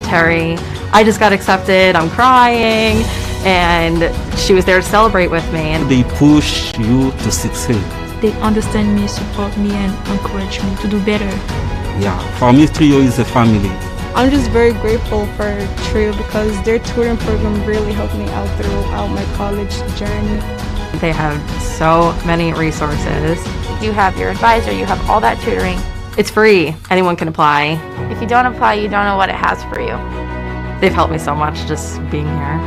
Terry, I just got accepted, I'm crying, and she was there to celebrate with me. And they push you to succeed. They understand me, support me, and encourage me to do better. Yeah, for me, Trio is a family. I'm just very grateful for Trio because their tutoring program really helped me out throughout my college journey. They have so many resources. You have your advisor, you have all that tutoring. It's free, anyone can apply. If you don't apply, you don't know what it has for you. They've helped me so much just being here.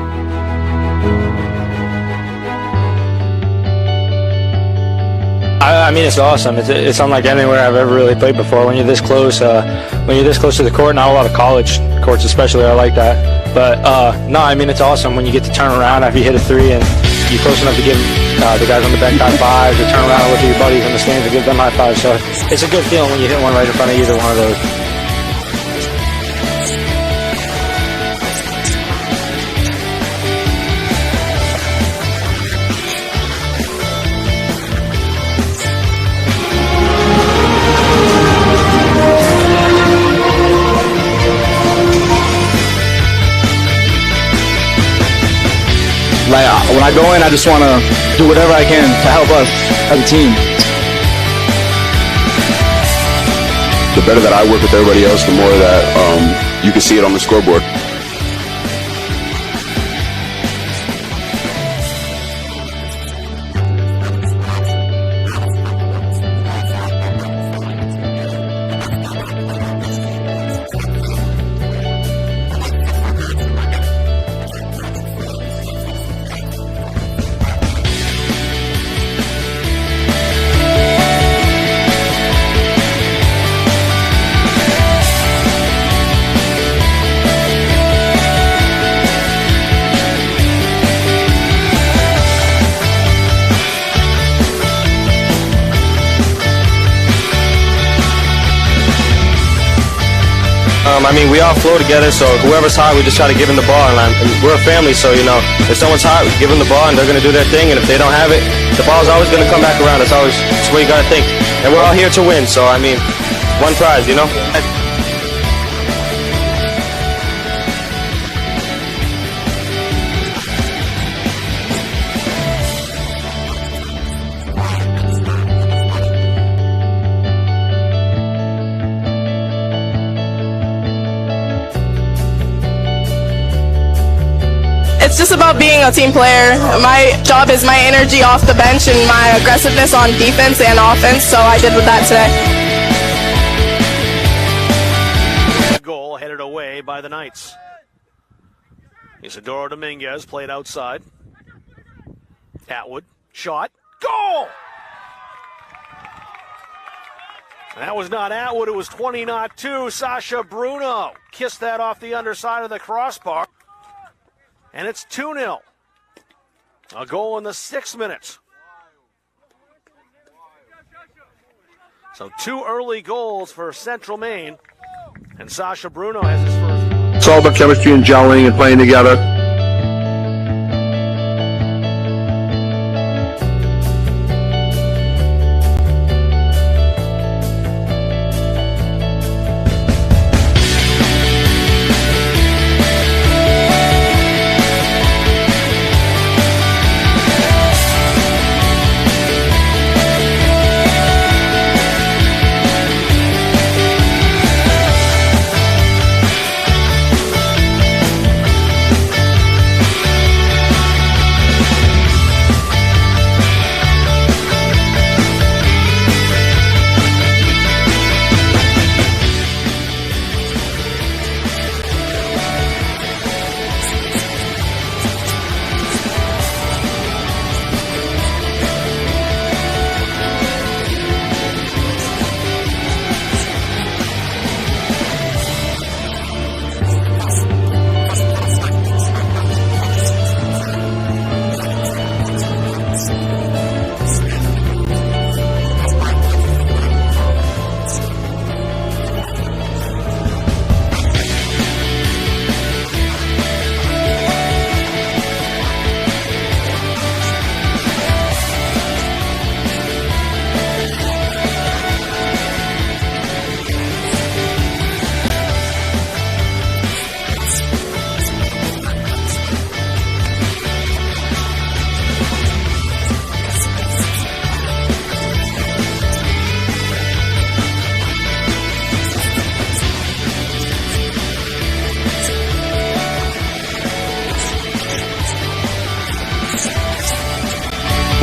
I mean, it's awesome. It's unlike anywhere I've ever really played before. When you're this close, to the court, not a lot of college courts especially are like that. But no, I mean, it's awesome when you get to turn around after you hit a three and you're close enough to give the guys on the bench high fives, or turn around and look at your buddies in the stands and give them high fives. So it's a good feeling when you hit one right in front of either one of those. Like, when I go in, I just want to do whatever I can to help us as a team. The better that I work with everybody else, the more that you can see it on the scoreboard. I mean, we all flow together, so whoever's hot, we just try to give them the ball. And we're a family, so, you know, if someone's hot, we give them the ball, and they're going to do their thing. And if they don't have it, the ball's always going to come back around. That's what you got to think. And we're all here to win, so, I mean, one prize, you know? It's just about being a team player. My job is my energy off the bench and my aggressiveness on defense and offense, so I did with that today. Goal headed away by the Knights. Isidoro Dominguez played outside. Atwood, shot, goal! And that was not Atwood, it was 20-2. Sasha Bruno kissed that off the underside of the crossbar. And it's 2-0. A goal in the 6th minute. So 2 early goals for Central Maine. And Sasha Bruno has his first. It's all about chemistry and gelling and playing together.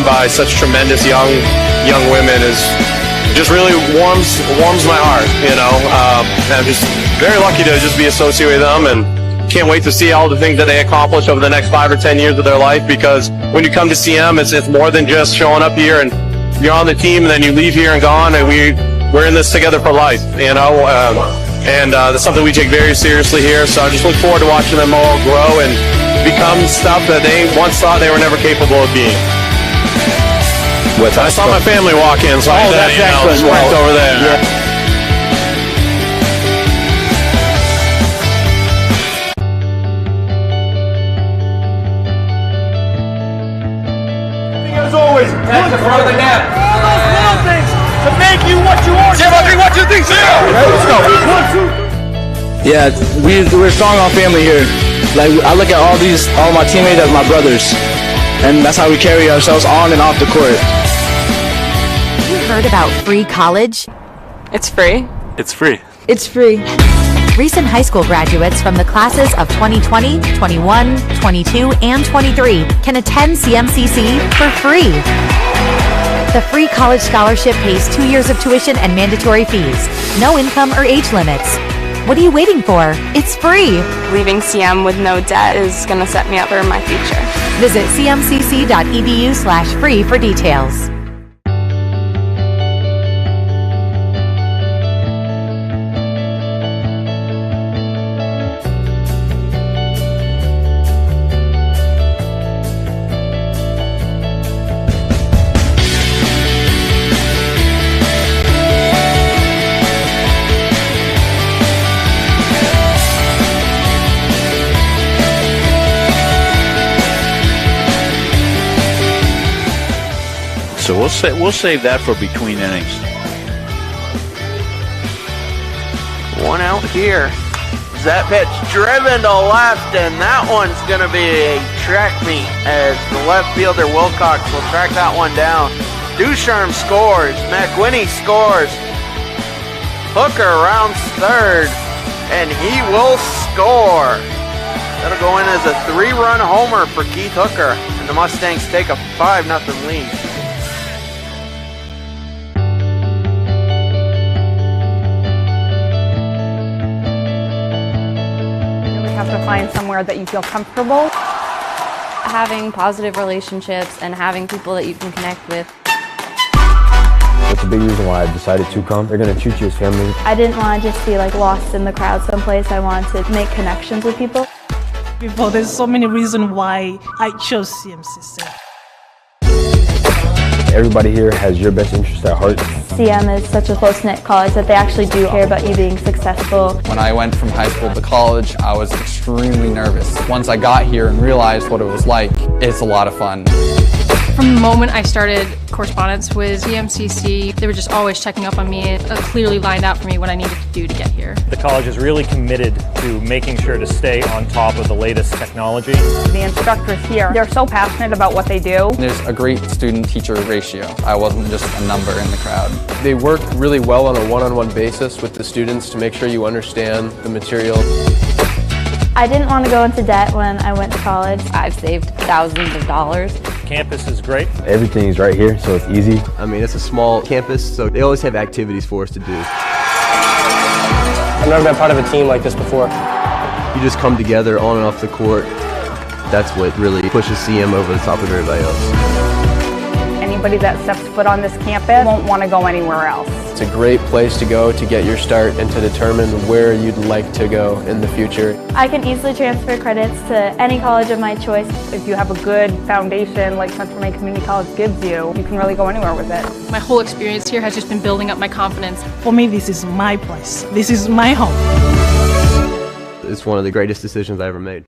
by such tremendous young women is just really warms my heart, you know. I'm just very lucky to just be associated with them, and can't wait to see all the things that they accomplish over the next 5 or 10 years of their life, because when you come to CM, it's more than just showing up here and you're on the team and then you leave here and gone, and we're in this together for life, you know. And that's something we take very seriously here, so I just look forward to watching them all grow and become stuff that they once thought they were never capable of being. I saw my family walk in, so I that's excellent. right over there. Yeah. As always, That's the front of the net. all those little things to make you what you are. Zero, 1, 2, 3, 0. Let's go. 1, 2. Yeah, we're strong on family here. Like, I look at all my teammates as my brothers, and that's how we carry ourselves on and off the court. You heard about free college? It's free. It's free. It's free. Recent high school graduates from the classes of 2020, 21, 22, and 23 can attend CMCC for free. The free college scholarship pays 2 years of tuition and mandatory fees. No income or age limits. What are you waiting for? It's free. Leaving CM with no debt is going to set me up for my future. Visit cmcc.edu/free for details. So we'll save that for between innings. One out here. That pitch driven to left, and that one's going to be a track meet as the left fielder Wilcox will track that one down. Ducharme scores. McWhinney scores. Hooker rounds third, and he will score. That'll go in as a 3-run homer for Keith Hooker, and the Mustangs take a 5-0 lead. Have to find somewhere that you feel comfortable. Having positive relationships and having people that you can connect with. That's a big reason why I decided to come. They're going to treat you as family. I didn't want to just be like lost in the crowd someplace. I wanted to make connections with people. There's so many reasons why I chose CMCC. Everybody here has your best interest at heart. CM is such a close-knit college that they actually do care about you being successful. When I went from high school to college, I was extremely nervous. Once I got here and realized what it was like, it's a lot of fun. From the moment I started correspondence with CMCC, they were just always checking up on me. It clearly lined out for me what I needed to do to get here. The college is really committed to making sure to stay on top of the latest technology. The instructors here, they're so passionate about what they do. There's a great student-teacher ratio. I wasn't just a number in the crowd. They work really well on a one-on-one basis with the students to make sure you understand the material. I didn't want to go into debt when I went to college. I've saved thousands of dollars. Campus is great. Everything's right here, so it's easy. I mean, it's a small campus, so they always have activities for us to do. I've never been part of a team like this before. You just come together on and off the court. That's what really pushes CM over the top of everybody else. Anybody that steps foot on this campus won't want to go anywhere else. It's a great place to go to get your start and to determine where you'd like to go in the future. I can easily transfer credits to any college of my choice. If you have a good foundation like Central Maine Community College gives you, you can really go anywhere with it. My whole experience here has just been building up my confidence. For me, this is my place. This is my home. It's one of the greatest decisions I ever made.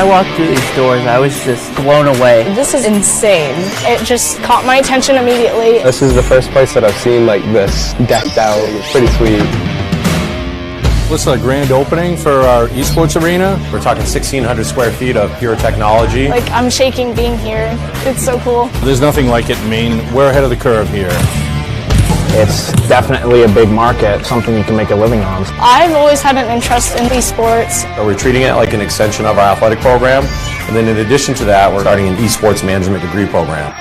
I walked through these doors, I was just blown away. This is insane. It just caught my attention immediately. This is the first place that I've seen like this decked out. It's pretty sweet. This is a grand opening for our esports arena. We're talking 1,600 square feet of pure technology. Like, I'm shaking being here. It's so cool. There's nothing like it in Maine. We're ahead of the curve here. It's definitely a big market, something you can make a living on. I've always had an interest in esports. So we're treating it like an extension of our athletic program. And then in addition to that, we're starting an esports management degree program.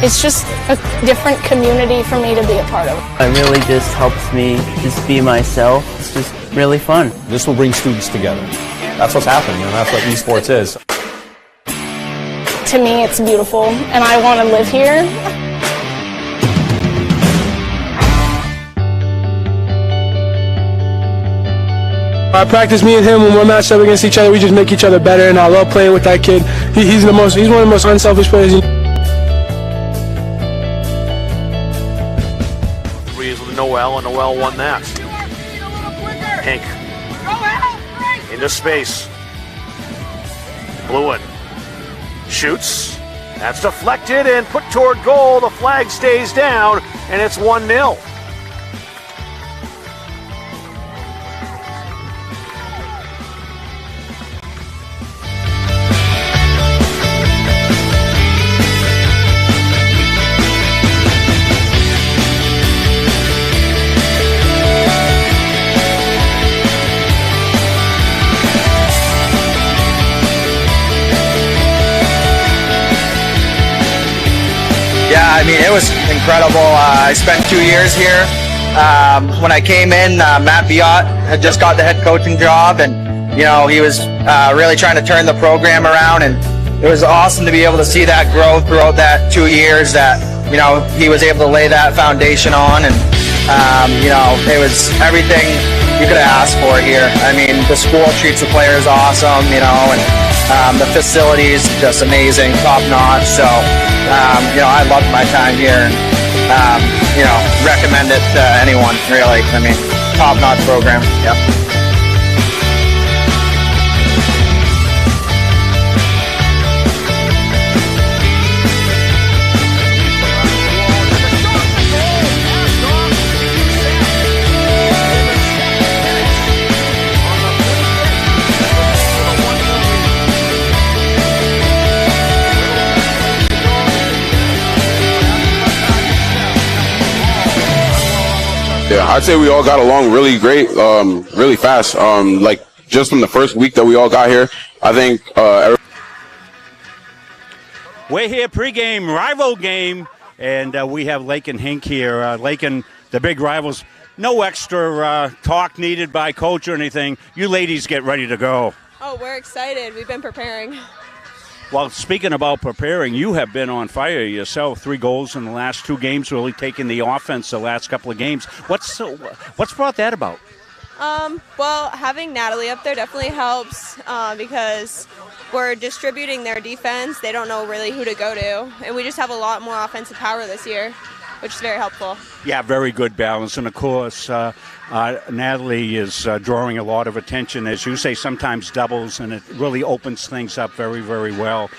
It's just a different community for me to be a part of. It really just helps me just be myself. It's just really fun. This will bring students together. That's what's happening, and that's what esports is. To me, it's beautiful, and I want to live here. I practice, me and him, when we're matched up against each other, we just make each other better, and I love playing with that kid. He's one of the most unselfish players. Threes with Noel, and Noel won that. Hank into space. Lewin shoots. That's deflected and put toward goal. The flag stays down, and it's 1-0. Yeah, I mean, it was incredible. I spent 2 years here. When I came in, Matt Biot had just got the head coaching job, and you know, he was really trying to turn the program around, and it was awesome to be able to see that growth throughout that 2 years that, you know, he was able to lay that foundation on, and you know, it was everything you could have asked for here. I mean, the school treats the players awesome, you know, and the facilities just amazing, top notch. So you know, I loved my time here, and you know, recommend it to anyone, really. I mean, top notch program. Yep. Yeah, I'd say we all got along really great, really fast. Like just from the first week that we all got here, I think We're here pregame, rival game, and we have Lake and Hink here. Lake and the big rivals. No extra talk needed by coach or anything. You ladies get ready to go. Oh, we're excited. We've been preparing. Well, speaking about preparing, you have been on fire yourself. 3 goals in the last 2 games, really taking the offense the last couple of games. What's brought that about? Well, having Natalie up there definitely helps because we're distributing their defense. They don't know really who to go to, and we just have a lot more offensive power this year, which is very helpful. Yeah, very good balance. And, of course, Natalie is drawing a lot of attention, as you say, sometimes doubles, and it really opens things up very, very well.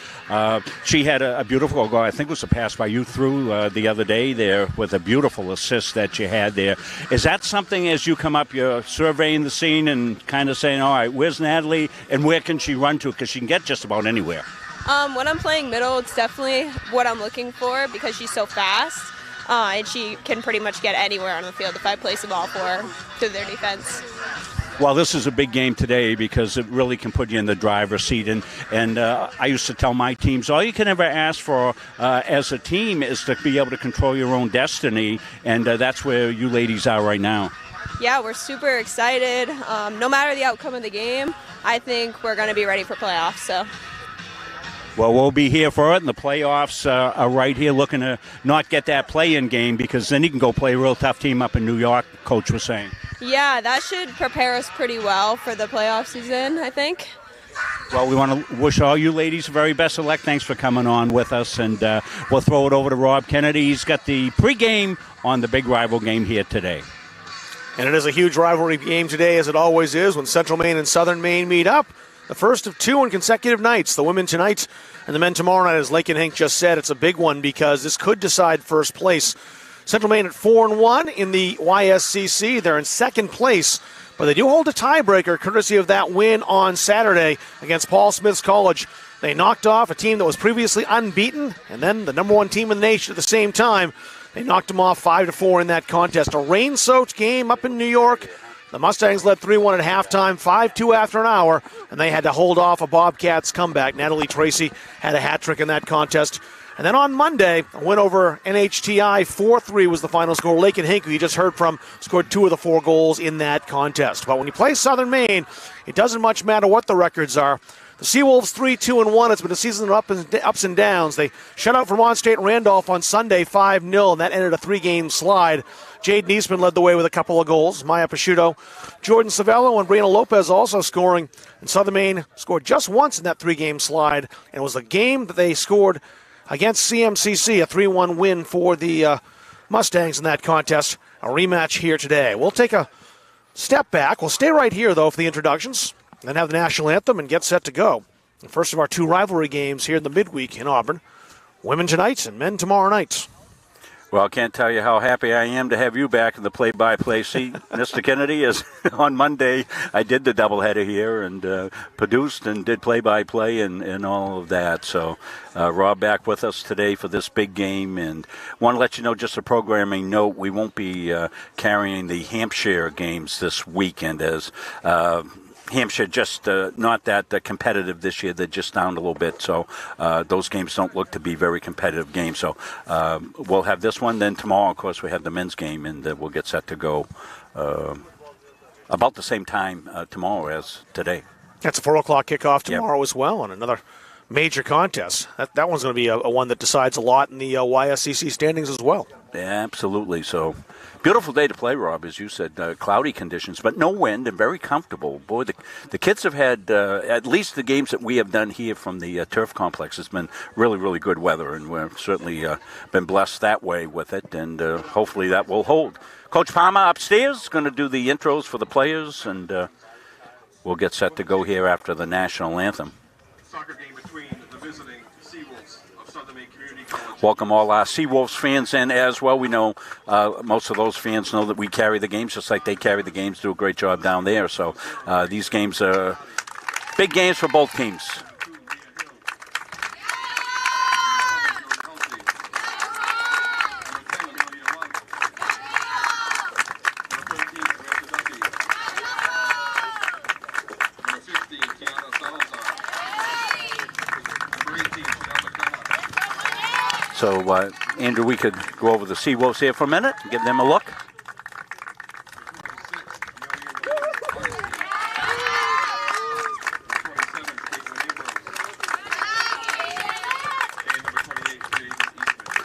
She had a beautiful goal. I think it was a pass by you through the other day there with a beautiful assist that you had there. Is that something, as you come up, you're surveying the scene and kind of saying, all right, where's Natalie and where can she run to? Because she can get just about anywhere. When I'm playing middle, it's definitely what I'm looking for because she's so fast. And she can pretty much get anywhere on the field if I place the ball for her through their defense. Well, this is a big game today because it really can put you in the driver's seat. And I used to tell my teams, all you can ever ask for as a team is to be able to control your own destiny, and that's where you ladies are right now. Yeah, we're super excited. No matter the outcome of the game, I think we're going to be ready for playoffs. So. Well, we'll be here for it, and the playoffs are right here looking to not get that play-in game because then you can go play a real tough team up in New York, Coach was saying. Yeah, that should prepare us pretty well for the playoff season, I think. Well, we want to wish all you ladies the very best of luck. Thanks for coming on with us, and we'll throw it over to Rob Kennedy. He's got the pregame on the big rival game here today. And it is a huge rivalry game today, as it always is, when Central Maine and Southern Maine meet up. the first of 2 on consecutive nights. The women tonight and the men tomorrow night, as Lake and Hank just said. It's a big one because this could decide first place. Central Maine at 4-1 in the YSCC. They're in second place, but they do hold a tiebreaker courtesy of that win on Saturday against Paul Smith's College. They knocked off a team that was previously unbeaten, and then the number 1 team in the nation at the same time. They knocked them off 5-4 in that contest. A rain-soaked game up in New York. The Mustangs led 3-1 at halftime, 5-2 after an hour, and they had to hold off a Bobcats comeback. Natalie Tracy had a hat trick in that contest. And then on Monday, a win over NHTI, 4-3 was the final score. Lake and Hank, who you just heard from, scored 2 of the 4 goals in that contest. But when you play Southern Maine, it doesn't much matter what the records are. The Seawolves 3-2-1. It's been a season of ups and downs. They shut out Vermont State Randolph on Sunday 5-0, and that ended a 3-game slide. Jade Niesman led the way with a couple of goals. Maya Pasciuto, Jordan Savello, and Brianna Lopez also scoring. And Southern Maine scored just once in that 3-game slide, and it was a game that they scored against CMCC, a 3-1 win for the Mustangs in that contest. A rematch here today. We'll take a step back. We'll stay right here, though, for the introductions, then have the national anthem and get set to go. The first of our 2 rivalry games here in the midweek in Auburn. Women tonight and men tomorrow night. Well, I can't tell you how happy I am to have you back in the play-by-play seat, Mr. Kennedy. As on Monday, I did the doubleheader here and produced and did play-by-play and all of that. So, Rob back with us today for this big game. And want to let you know, just a programming note, we won't be carrying the Hampshire games this weekend as Hampshire just not that competitive this year. They're just down a little bit, so those games don't look to be very competitive games. So we'll have this one. Then tomorrow, of course, we have the men's game, and we'll get set to go about the same time tomorrow as today. That's a 4 o'clock kickoff tomorrow as well, and another major contest. That one's going to be a one that decides a lot in the YSCC standings as well. Yeah, absolutely. So beautiful day to play, Rob, as you said. Cloudy conditions, but no wind and very comfortable. Boy, the kids have had, at least the games that we have done here from the turf complex, has been really, really good weather, and we've certainly been blessed that way with it, and hopefully that will hold. Coach Palmer upstairs is going to do the intros for the players, and we'll get set to go here after the national anthem. Soccer game between the visiting Seawolves of Southern Maine Community College. Welcome all our Seawolves fans in as well. We know most of those fans know that we carry the games just like they carry the games, do a great job down there. So these games are big games for both teams. So, Andrew, we could go over the Seawolves here for a minute and give them a look.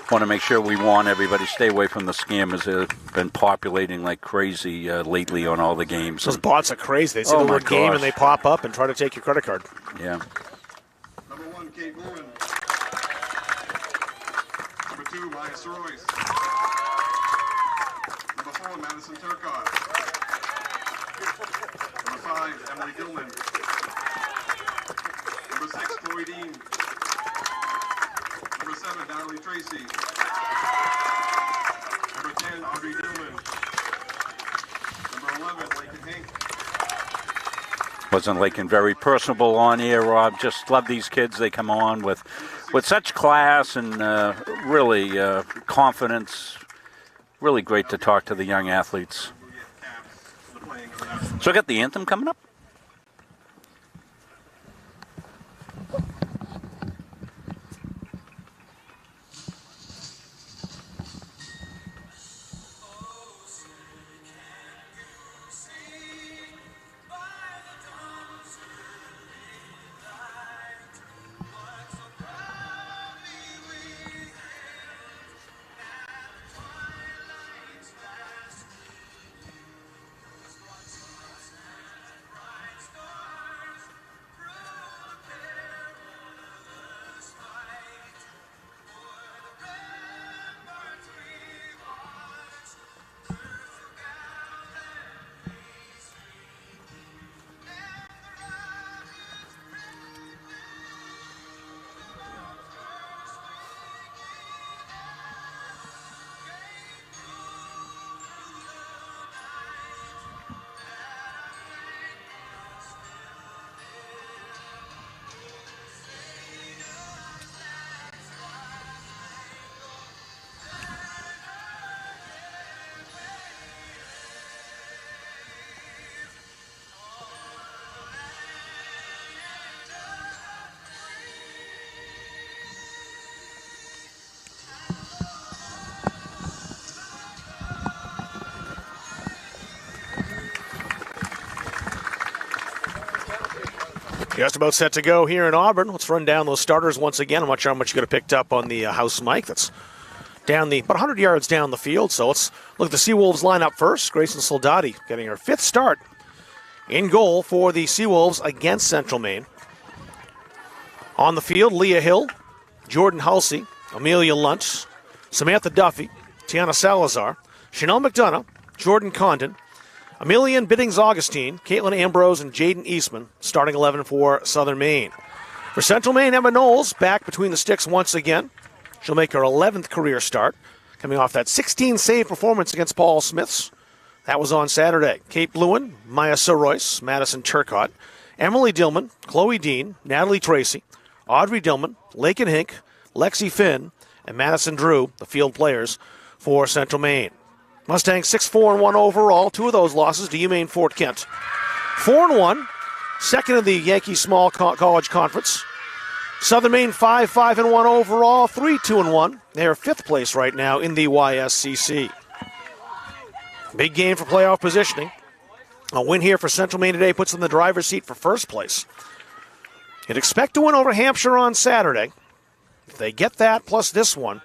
Want to make sure we warn everybody, stay away from the scammers. They've been populating like crazy lately on all the games. Those bots are crazy. They see the word game and they pop up and try to take your credit card. Yeah. Number 1, Kate Lewin. Number 2, Maya Sorois. Number 4, Madison Turcott. Number 5, Emily Gilman. Number 6, Chloe Dean. Number 7, Natalie Tracy. Number 10, Audrey Dillman. Number 11, Lakin Hank. Wasn't Lakin very personable on here, Rob? Just love these kids. They come on with such class and really confidence. Really great to talk to the young athletes. So I got the anthem coming up. Just about set to go here in Auburn. Let's run down those starters once again. I'm not sure how much you could have picked up on the house mic. That's down about 100 yards down the field. So let's look at the Seawolves lineup first. Grayson Soldati getting her 5th start in goal for the Seawolves against Central Maine. On the field, Leah Hill, Jordan Halsey, Amelia Luntz, Samantha Duffy, Tiana Salazar, Chanel McDonough, Jordan Condon, Emilian Biddings-Augustine, Caitlin Ambrose, and Jaden Eastman, starting 11 for Southern Maine. For Central Maine, Emma Knowles back between the sticks once again. She'll make her 11th career start, coming off that 16-save performance against Paul Smiths. That was on Saturday. Kate Lewin, Maya Soroyce, Madison Turcott, Emily Dillman, Chloe Dean, Natalie Tracy, Audrey Dillman, Lakin Hink, Lexi Finn, and Madison Drew, the field players for Central Maine. Mustangs 6-4-1 overall. 2 of those losses to UMaine Fort Kent. 4-1, second in the Yankee Small College Conference. Southern Maine 5-5-1 overall, 3-2-1. They are 5th place right now in the YSCC. Big game for playoff positioning. A win here for Central Maine today puts them in the driver's seat for first place. You'd expect to win over Hampshire on Saturday. If they get that plus this one,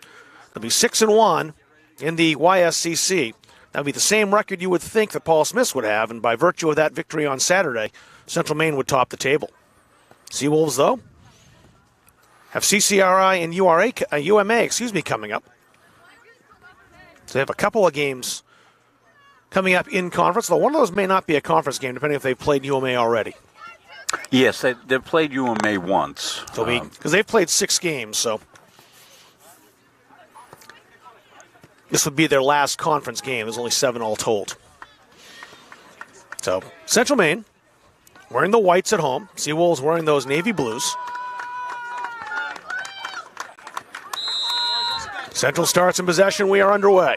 they'll be 6-1 in the YSCC. That would be the same record you would think that Paul Smiths would have, and by virtue of that victory on Saturday, Central Maine would top the table. Seawolves, though, have CCRI and UMA coming up. So they have a couple of games coming up in conference, though one of those may not be a conference game, depending if they've played UMA already. Yes, they've played UMA once. So because they've played 6 games, so this would be their last conference game. There's only 7 all told. So Central Maine wearing the whites at home. Seawolves wearing those navy blues. Central starts in possession. We are underway.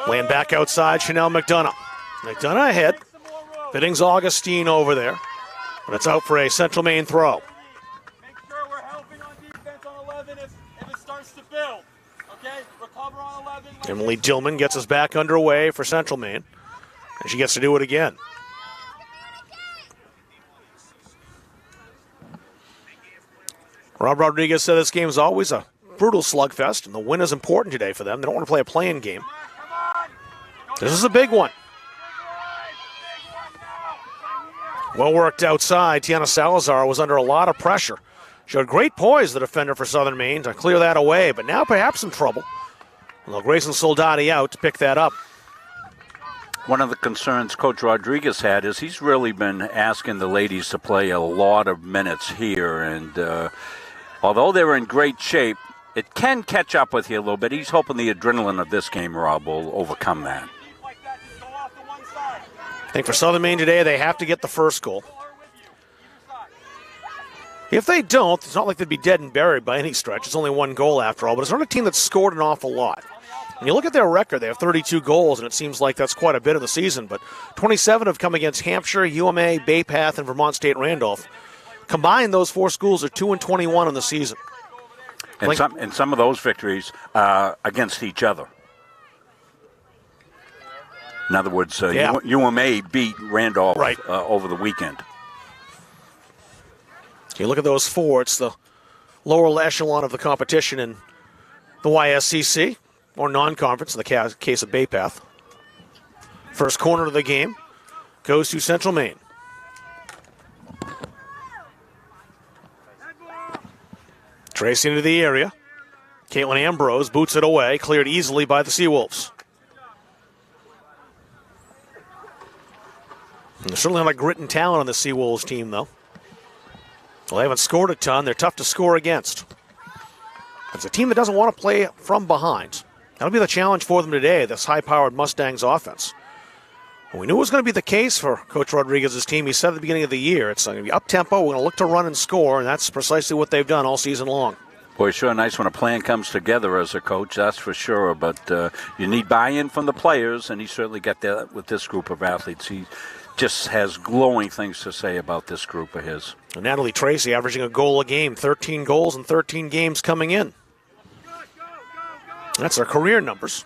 Laying back outside, Chanel McDonough. McDonough ahead. Biddings-Augustine over there. But it's out for a Central Maine throw. Make sure we're helping on defense on 11 if it starts to build. Okay? Recover on 11. Emily Dillman gets us back underway for Central Maine. And she gets to do it again. Rob Rodriguez said this game is always a brutal slugfest, and the win is important today for them. They don't want to play a play-in game. This is a big one. Well worked outside. Tiana Salazar was under a lot of pressure. Showed great poise, the defender for Southern Maine, to clear that away, but now perhaps in trouble. Well, Grayson Soldati out to pick that up. One of the concerns Coach Rodriguez had is he's really been asking the ladies to play a lot of minutes here, and although they're in great shape, it can catch up with you a little bit. He's hoping the adrenaline of this game, Rob, will overcome that. I think for Southern Maine today, they have to get the first goal. If they don't, it's not like they'd be dead and buried by any stretch. It's only 1 goal after all, but it's not a team that's scored an awful lot. When you look at their record, they have 32 goals, and it seems like that's quite a bit of the season, but 27 have come against Hampshire, UMA, Bay Path, and Vermont State Randolph. Combined, those 4 schools are 2-21 in the season. And some of those victories against each other. In other words, UMA beat Randolph over the weekend. You look at those 4, it's the lower echelon of the competition in the YSCC, or non-conference in the case of Bay Path. First corner of the game goes to Central Maine. Tracy into the area. Caitlin Ambrose boots it away, cleared easily by the Seawolves. And there's certainly a lot of grit and talent on the Seawolves team, though. Well, they haven't scored a ton. They're tough to score against. It's a team that doesn't want to play from behind. That'll be the challenge for them today, this high-powered Mustangs offense. We knew it was going to be the case for Coach Rodriguez's team. He said at the beginning of the year, it's going to be up-tempo. We're going to look to run and score, and that's precisely what they've done all season long. Boy, sure nice when a plan comes together as a coach, that's for sure. But you need buy-in from the players, and he certainly got that with this group of athletes. He just has glowing things to say about this group of his. And Natalie Tracy averaging a goal a game, 13 goals in 13 games coming in. That's her career numbers.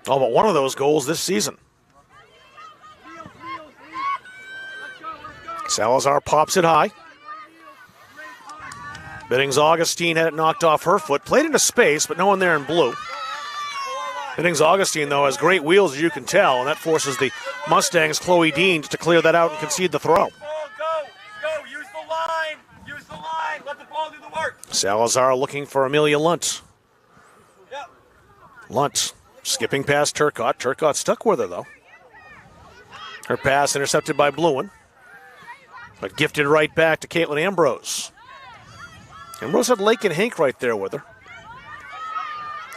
All but one of those goals this season. Salazar pops it high. Biddings Augustine had it knocked off her foot. Played into space, but no one there in blue. Biddings Augustine, though, has great wheels, as you can tell, and that forces the Mustangs' Chloe Dean to clear that out and concede the throw. Go, use the line, let the ball do the work. Salazar looking for Amelia Lunt. Lunt skipping past Turcotte. Turcotte stuck with her, though. Her pass intercepted by Bluin, but gifted right back to Caitlin Ambrose. Ambrose had Lake and Hank right there with her.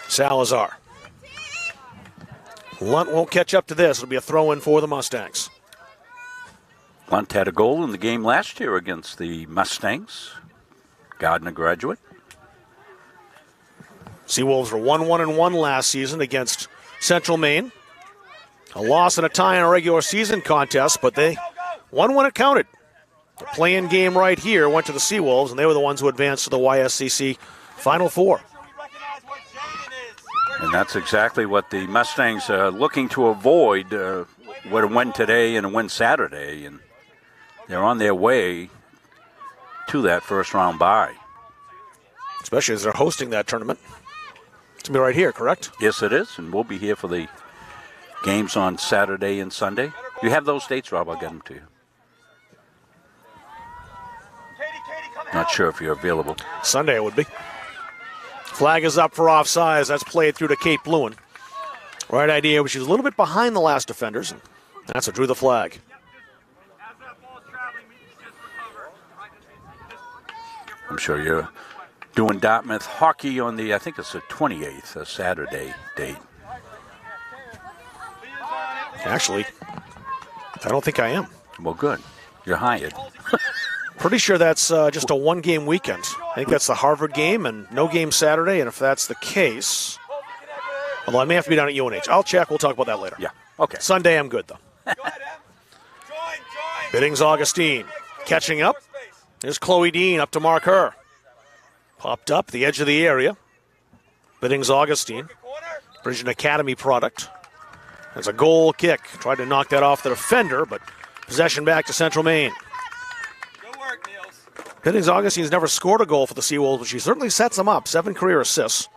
Salazar. Lunt won't catch up to this. It'll be a throw-in for the Mustangs. Lunt had a goal in the game last year against the Mustangs. Gardner graduate. Seawolves were 1-1-1 last season against Central Maine. A loss and a tie in a regular season contest, but they won when it counted. The play-in game right here went to the Seawolves, and they were the ones who advanced to the YSCC Final Four. And that's exactly what the Mustangs are looking to avoid with a win today and a win Saturday. And they're on their way to that first-round bye. Especially as they're hosting that tournament. It's going to be right here, correct? Yes, it is, and we'll be here for the games on Saturday and Sunday. You have those dates, Rob? I'll get them to you. Not sure if you're available. Sunday it would be. Flag is up for offsides. That's played through to Kate Bluin. Right idea, but she's a little bit behind the last defenders, and that's what drew the flag. I'm sure you're doing Dartmouth hockey on the, I think it's the 28th, a Saturday date. Actually, I don't think I am. Well, good. You're hired. Pretty sure that's just a one-game weekend. I think that's the Harvard game and no game Saturday, and if that's the case, although I may have to be down at UNH. I'll check. We'll talk about that later. Yeah, okay. Sunday I'm good, though. Biddings Augustine catching up. There's Chloe Dean up to mark her. Popped up the edge of the area. Biddings Augustine, Bridgeton Academy product. There's a goal kick. Tried to knock that off the defender, but possession back to Central Maine. Biddings Augustine's never scored a goal for the Seawolves, but she certainly sets them up. 7 career assists.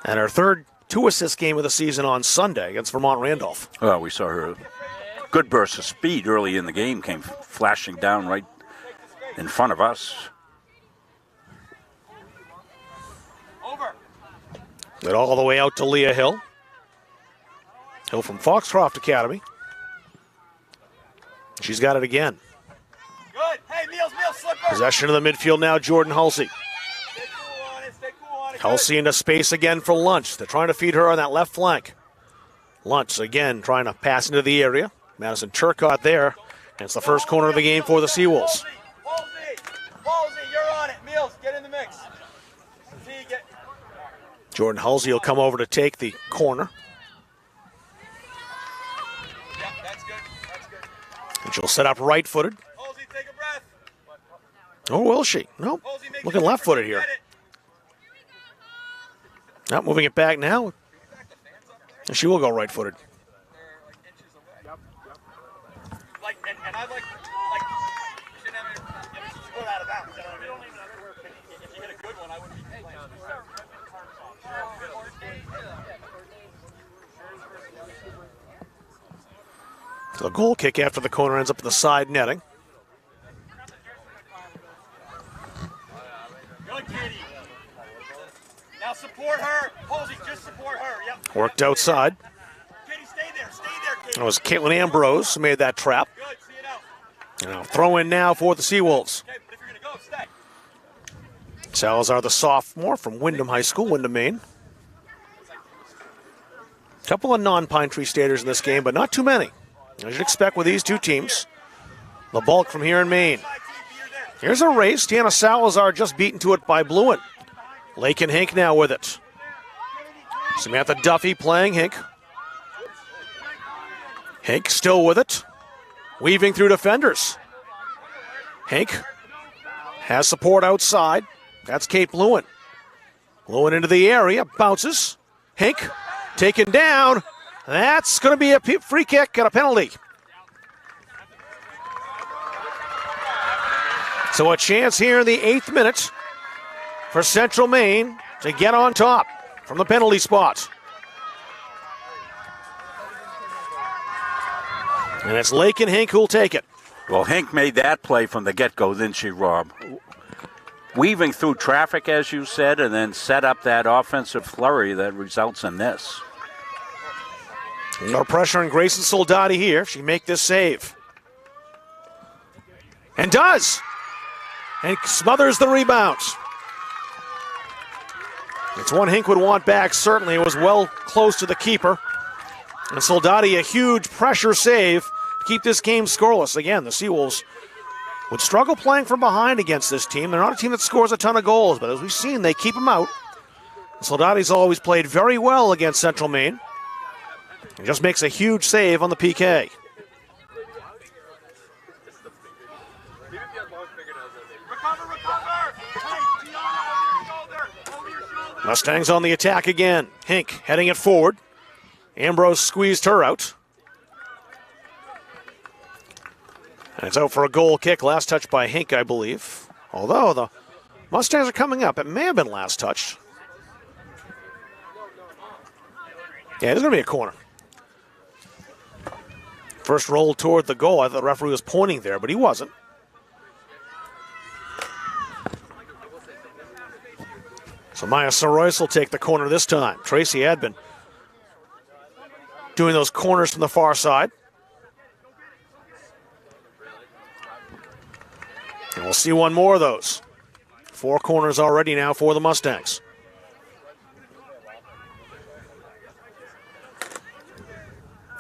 And her third 2-assist game of the season on Sunday against Vermont Randolph. Well, we saw her good burst of speed early in the game, came flashing down right in front of us. It all the way out to Leah Hill. Hill from Foxcroft Academy. She's got it again. Good. Hey, Meals, slipper. Possession of the midfield now, Jordan Hulsey. Hulsey into space again for Lunt. They're trying to feed her on that left flank. Lunt again trying to pass into the area. Madison Turcotte there. And it's the first corner of the game for the Seawolves. Halsey, you're on it. Meals, get in the mix. Jordan Hulsey will come over to take the corner. Yeah, that's good. And she'll set up right-footed. Halsey, take a breath. Oh, will she? Nope. Looking left-footed here. Not moving it back now. And she will go right-footed. And I like you shouldn't have it. You should go out of bounds. You don't even have to work. If you hit a good one, I wouldn't be playing. So a goal kick after the corner ends up in the side netting. Good, Katie. Now support her. Halsey, just support her. Yep. Worked outside. Katie, stay there, Katie. That was Caitlin Ambrose who made that trap. Good, see it out. Now throw in now for the Seawolves. Okay, but if you're going to go, stay. Salazar, the sophomore from Windham High School, Windham, Maine. Couple of non-Pine Tree Staters in this game, but not too many. As you'd expect with these two teams. The bulk from here in Maine. Here's a race. Tiana Salazar just beaten to it by Blewin. Lake and Hink now with it. Samantha Duffy playing Hink. Hink still with it. Weaving through defenders. Hink has support outside. That's Kate Blewin. Blewin into the area. Bounces. Hink taken down. That's going to be a free kick and a penalty. So a chance here in the 8th minute for Central Maine to get on top from the penalty spot. And it's Lake and Hink who'll take it. Well, Hink made that play from the get-go, didn't she, Rob? Weaving through traffic, as you said, and then set up that offensive flurry that results in this. No pressure on Grayson Soldati here. She make this save. And does. And smothers the rebound. It's one Hink would want back, certainly. It was well close to the keeper. And Soldati, a huge pressure save to keep this game scoreless. Again, the Seawolves would struggle playing from behind against this team. They're not a team that scores a ton of goals, but as we've seen, they keep them out. Soldati's always played very well against Central Maine. He just makes a huge save on the PK. Mustangs on the attack again. Hink heading it forward. Ambrose squeezed her out. And it's out for a goal kick. Last touch by Hink, I believe. Although the Mustangs are coming up. It may have been last touch. Yeah, there's going to be a corner. First roll toward the goal. I thought the referee was pointing there, but he wasn't. So Maya Soroyce will take the corner this time. Tracy had been doing those corners from the far side. And we'll see one more of those. 4 corners already now for the Mustangs.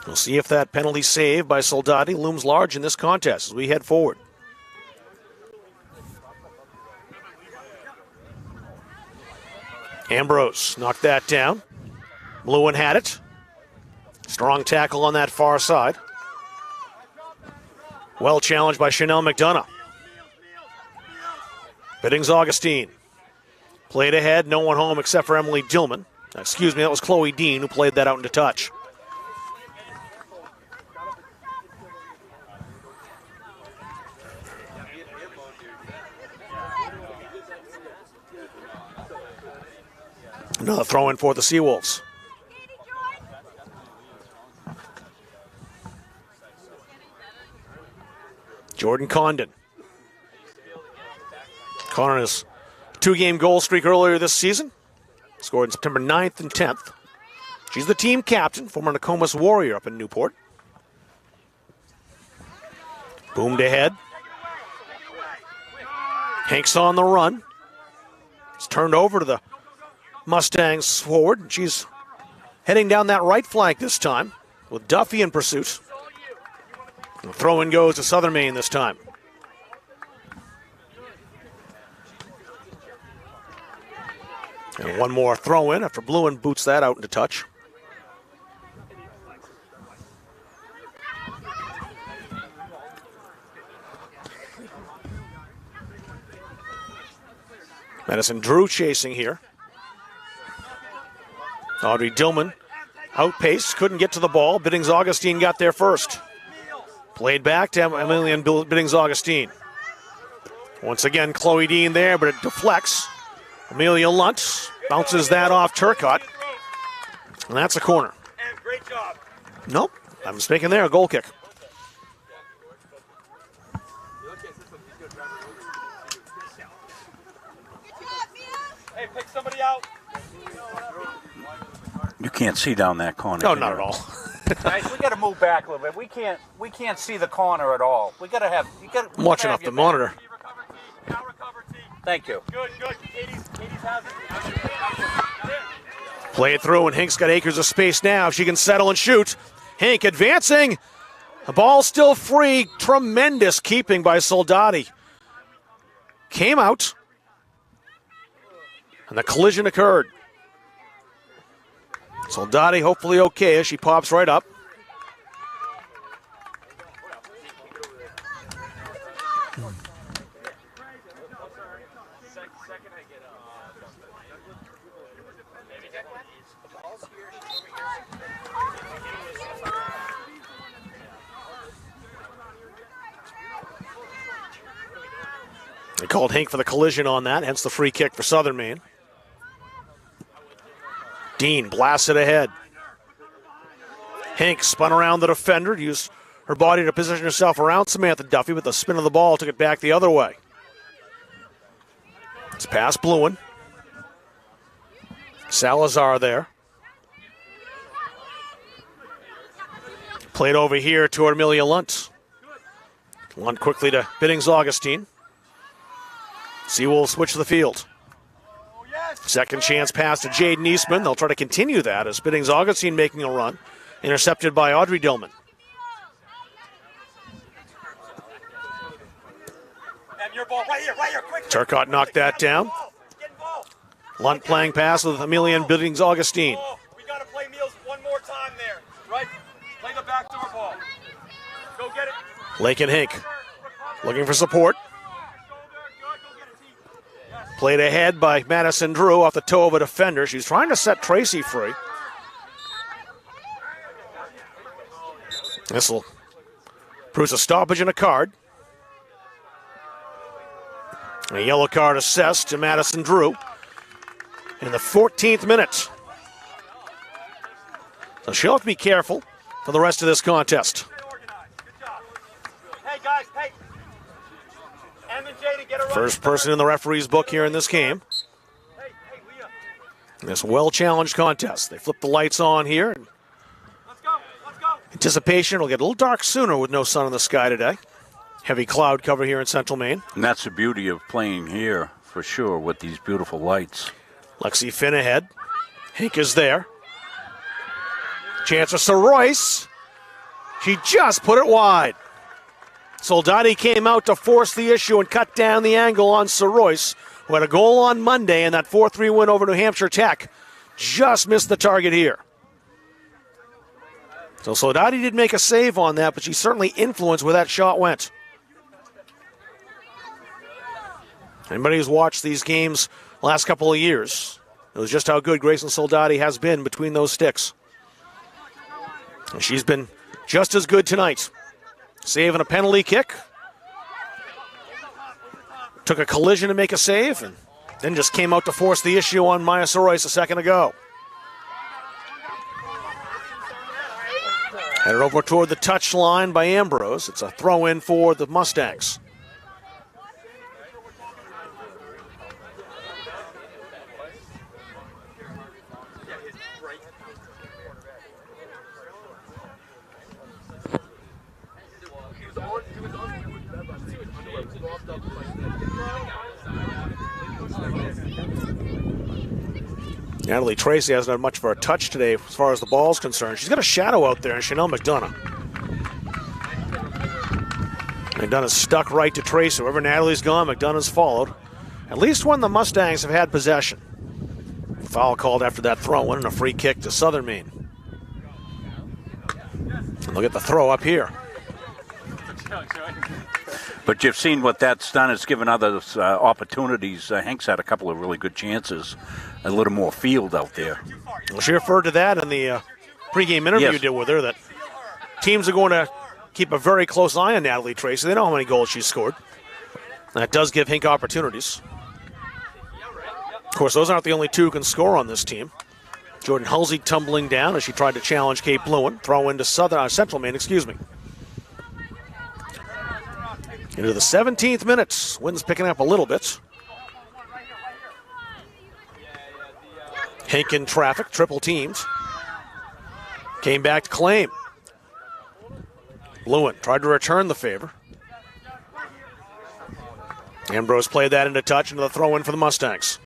We'll see if that penalty save by Soldati looms large in this contest as we head forward. Ambrose knocked that down. Blewin had it. Strong tackle on that far side. Well challenged by Chanel McDonough. Biddings Augustine. Played ahead, no one home except for Emily Dillman. Excuse me, that was Chloe Dean who played that out into touch. Another throw in for the Seawolves. Jordan Condon. Condon's 2-game goal streak earlier this season. Scored in September 9th and 10th. She's the team captain, former Nokomis Warrior up in Newport. Boomed ahead. Hank's on the run. It's turned over to the Mustangs forward. She's heading down that right flank this time with Duffy in pursuit. The throw-in goes to Southern Maine this time. And one more throw-in after Blewin boots that out into touch. Madison Drew chasing here. Audrey Dillman outpaced, couldn't get to the ball. Biddings Augustine got there first. Played back to Emilian Biddings Augustine. Once again, Chloe Dean there, but it deflects. Amelia Lunt bounces that off Turcotte. And that's a corner. Great job. Nope, I'm mistaken there, a goal kick. Hey, pick somebody out. You can't see down that corner. No, not at all. Guys, we got to move back a little bit. We can't see the corner at all. We got to have. I'm watching off the monitor. Thank you. Good. Katie's has it. Play it through, and Hink's got acres of space now. She can settle and shoot. Hink advancing. The ball still free. Tremendous keeping by Soldati. came out, and the collision occurred. Soldati hopefully okay as she pops right up. They called Hink for the collision on that, hence the free kick for Southern Maine. Dean blasts it ahead. Hink spun around the defender, used her body to position herself around Samantha Duffy, but the spin of the ball took it back the other way. It's past Bluen. Salazar there. Played over here toward Amelia Lunt. Lunt quickly to Biddings Augustine. Sewell switch to the field. Second chance pass to Jaden Eastman. They'll try to continue that as Biddings Augustine making a run. Intercepted by Audrey Dillman. Turcotte knocked that down. Lunt playing pass with Amelia and Biddings Augustine. We got to play Meals one more time there, right? Play the backdoor ball. Go get it. Lakin Hink looking for support. Played ahead by Madison Drew off the toe of a defender. She's trying to set Tracy free. This will produce a stoppage and a card. A yellow card assessed to Madison Drew in the 14th minute. So she'll have to be careful for the rest of this contest. Hey, guys, hey. M&J to get her First person in the referee's book here in this game. In this well-challenged contest. They flip the lights on here. Let's go. Anticipation will get a little dark sooner with no sun in the sky today. Heavy cloud cover here in Central Maine. And that's the beauty of playing here, for sure, with these beautiful lights. Lexi Finn ahead. Hink is there. Chance for Soroyce. She just put it wide. Soldati came out to force the issue and cut down the angle on Soroyce, who had a goal on Monday in that 4-3 win over New Hampshire Tech. Just missed the target here. So Soldati did make a save on that, but she certainly influenced where that shot went. Anybody who's watched these games last couple of years knows just how good Grayson Soldati has been between those sticks. And she's been just as good tonight. Saving a penalty kick. Took a collision to make a save, and then just came out to force the issue on Maya Soroyce a second ago. Headed over toward the touch line by Ambrose. It's a throw-in for the Mustangs. Natalie Tracy hasn't had much for a touch today as far as the ball's concerned. She's got a shadow out there, and Chanel McDonough. McDonough's stuck right to Tracy. Wherever Natalie's gone, McDonough's followed. At least when the Mustangs have had possession. Foul called after that throw-in and a free kick to Southern Maine. And look at the throw up here. But you've seen what that's done. It's given others opportunities. Hank's had a couple of really good chances. A little more field out there. Well, she referred to that in the pregame interview you did with her, that teams are going to keep a very close eye on Natalie Tracy. They know how many goals she's scored. That does give Hink opportunities. Of course, those aren't the only two who can score on this team. Jordan Hulsey tumbling down as she tried to challenge Kate Bluen. Throw into Central Maine, Into the 17th minute. Wind's picking up a little bit. Hink in traffic, triple teamed. Came back to claim. Bluen tried to return the favor. Ambrose played that into touch, into the throw-in for the Mustangs.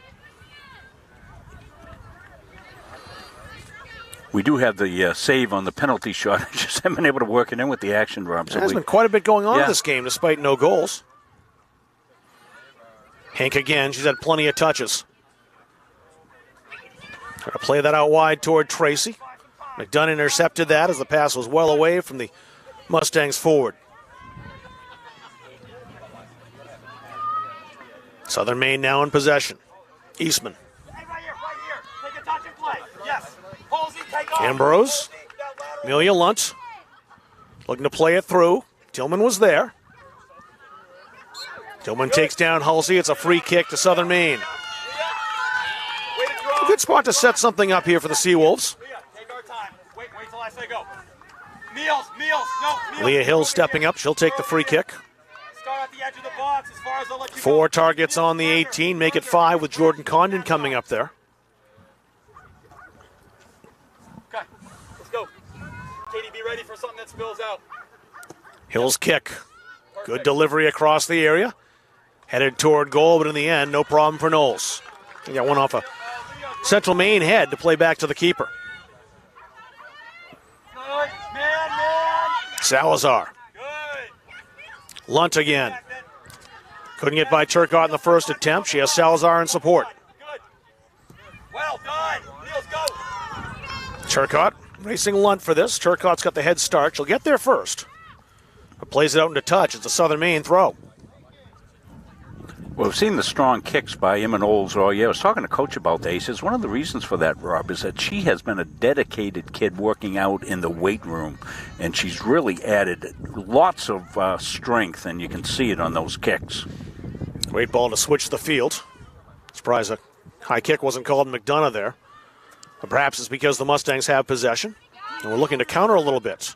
We do have the save on the penalty shot. Just haven't been able to work it in with the action, Rob. There's been quite a bit going on in this game, despite no goals. Hank again. She's had plenty of touches. Trying to play that out wide toward Tracy. McDonough intercepted that as the pass was well away from the Mustangs forward. Southern Maine now in possession. Eastman. Ambrose. Amelia Lunt looking to play it through. Tillman was there. Tillman takes down Halsey. It's a free kick to Southern Maine. A good spot to set something up here for the Seawolves. Leah Hill stepping up. She'll take the free kick. 4 targets on the 18. Make it 5 with Jordan Condon coming up there. Okay, let's go. Katie, be ready for something that spills out. Hill's kick. Good delivery across the area. Headed toward goal, but in the end, no problem for Knowles. He got one off a Central Maine head to play back to the keeper. Good. Man. Salazar. Good. Lunt again. Couldn't get by Turcotte in the first attempt. She has Salazar in support. Good. Well done. Niels, go. Turcotte racing Lunt for this. Turcotte's got the head start. She'll get there first. But plays it out into touch. It's a Southern Maine throw. Well, we've seen the strong kicks by Emma Knowles all year. I was talking to Coach about the Aces. One of the reasons for that, Rob, is that she has been a dedicated kid working out in the weight room, and she's really added lots of strength, and you can see it on those kicks. Great ball to switch the field. Surprised a high kick wasn't called McDonough there. But perhaps it's because the Mustangs have possession, and we're looking to counter a little bit.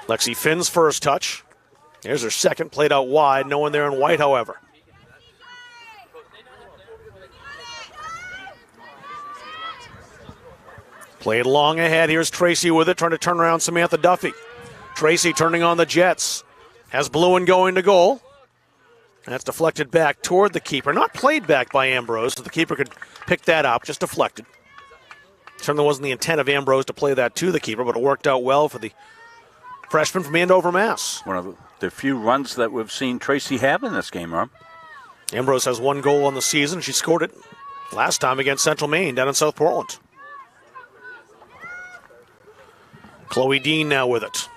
Lexi Finn's first touch. Here's her second, played out wide. No one there in white, however. Played long ahead. Here's Tracy with it, trying to turn around Samantha Duffy. Tracy turning on the Jets. Has Bluen going to goal. And that's deflected back toward the keeper. Not played back by Ambrose, so the keeper could pick that up, just deflected. Certainly wasn't the intent of Ambrose to play that to the keeper, but it worked out well for the freshman from Andover, Mass. One of the few runs that we've seen Tracy have in this game, Rob. Ambrose has 1 goal on the season. She scored it last time against Central Maine down in South Portland. Chloe Dean now with it.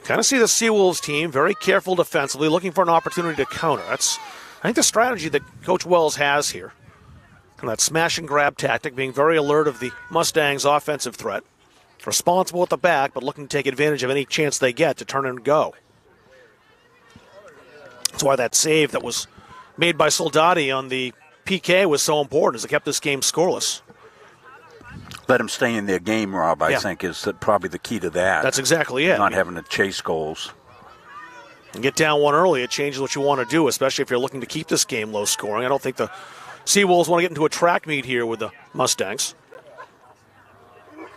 Kind of see the Seawolves team very careful defensively, looking for an opportunity to counter. That's, I think, the strategy that Coach Wells has here. And that smash and grab tactic, being very alert of the Mustangs' offensive threat. Responsible at the back, but looking to take advantage of any chance they get to turn and go. That's why that save that was made by Soldati on the PK was so important, as it kept this game scoreless. Let them stay in their game, Rob, I think, is probably the key to that. That's exactly it. Not having to chase goals. And get down one early, it changes what you want to do, especially if you're looking to keep this game low scoring. I don't think the Seawolves want to get into a track meet here with the Mustangs.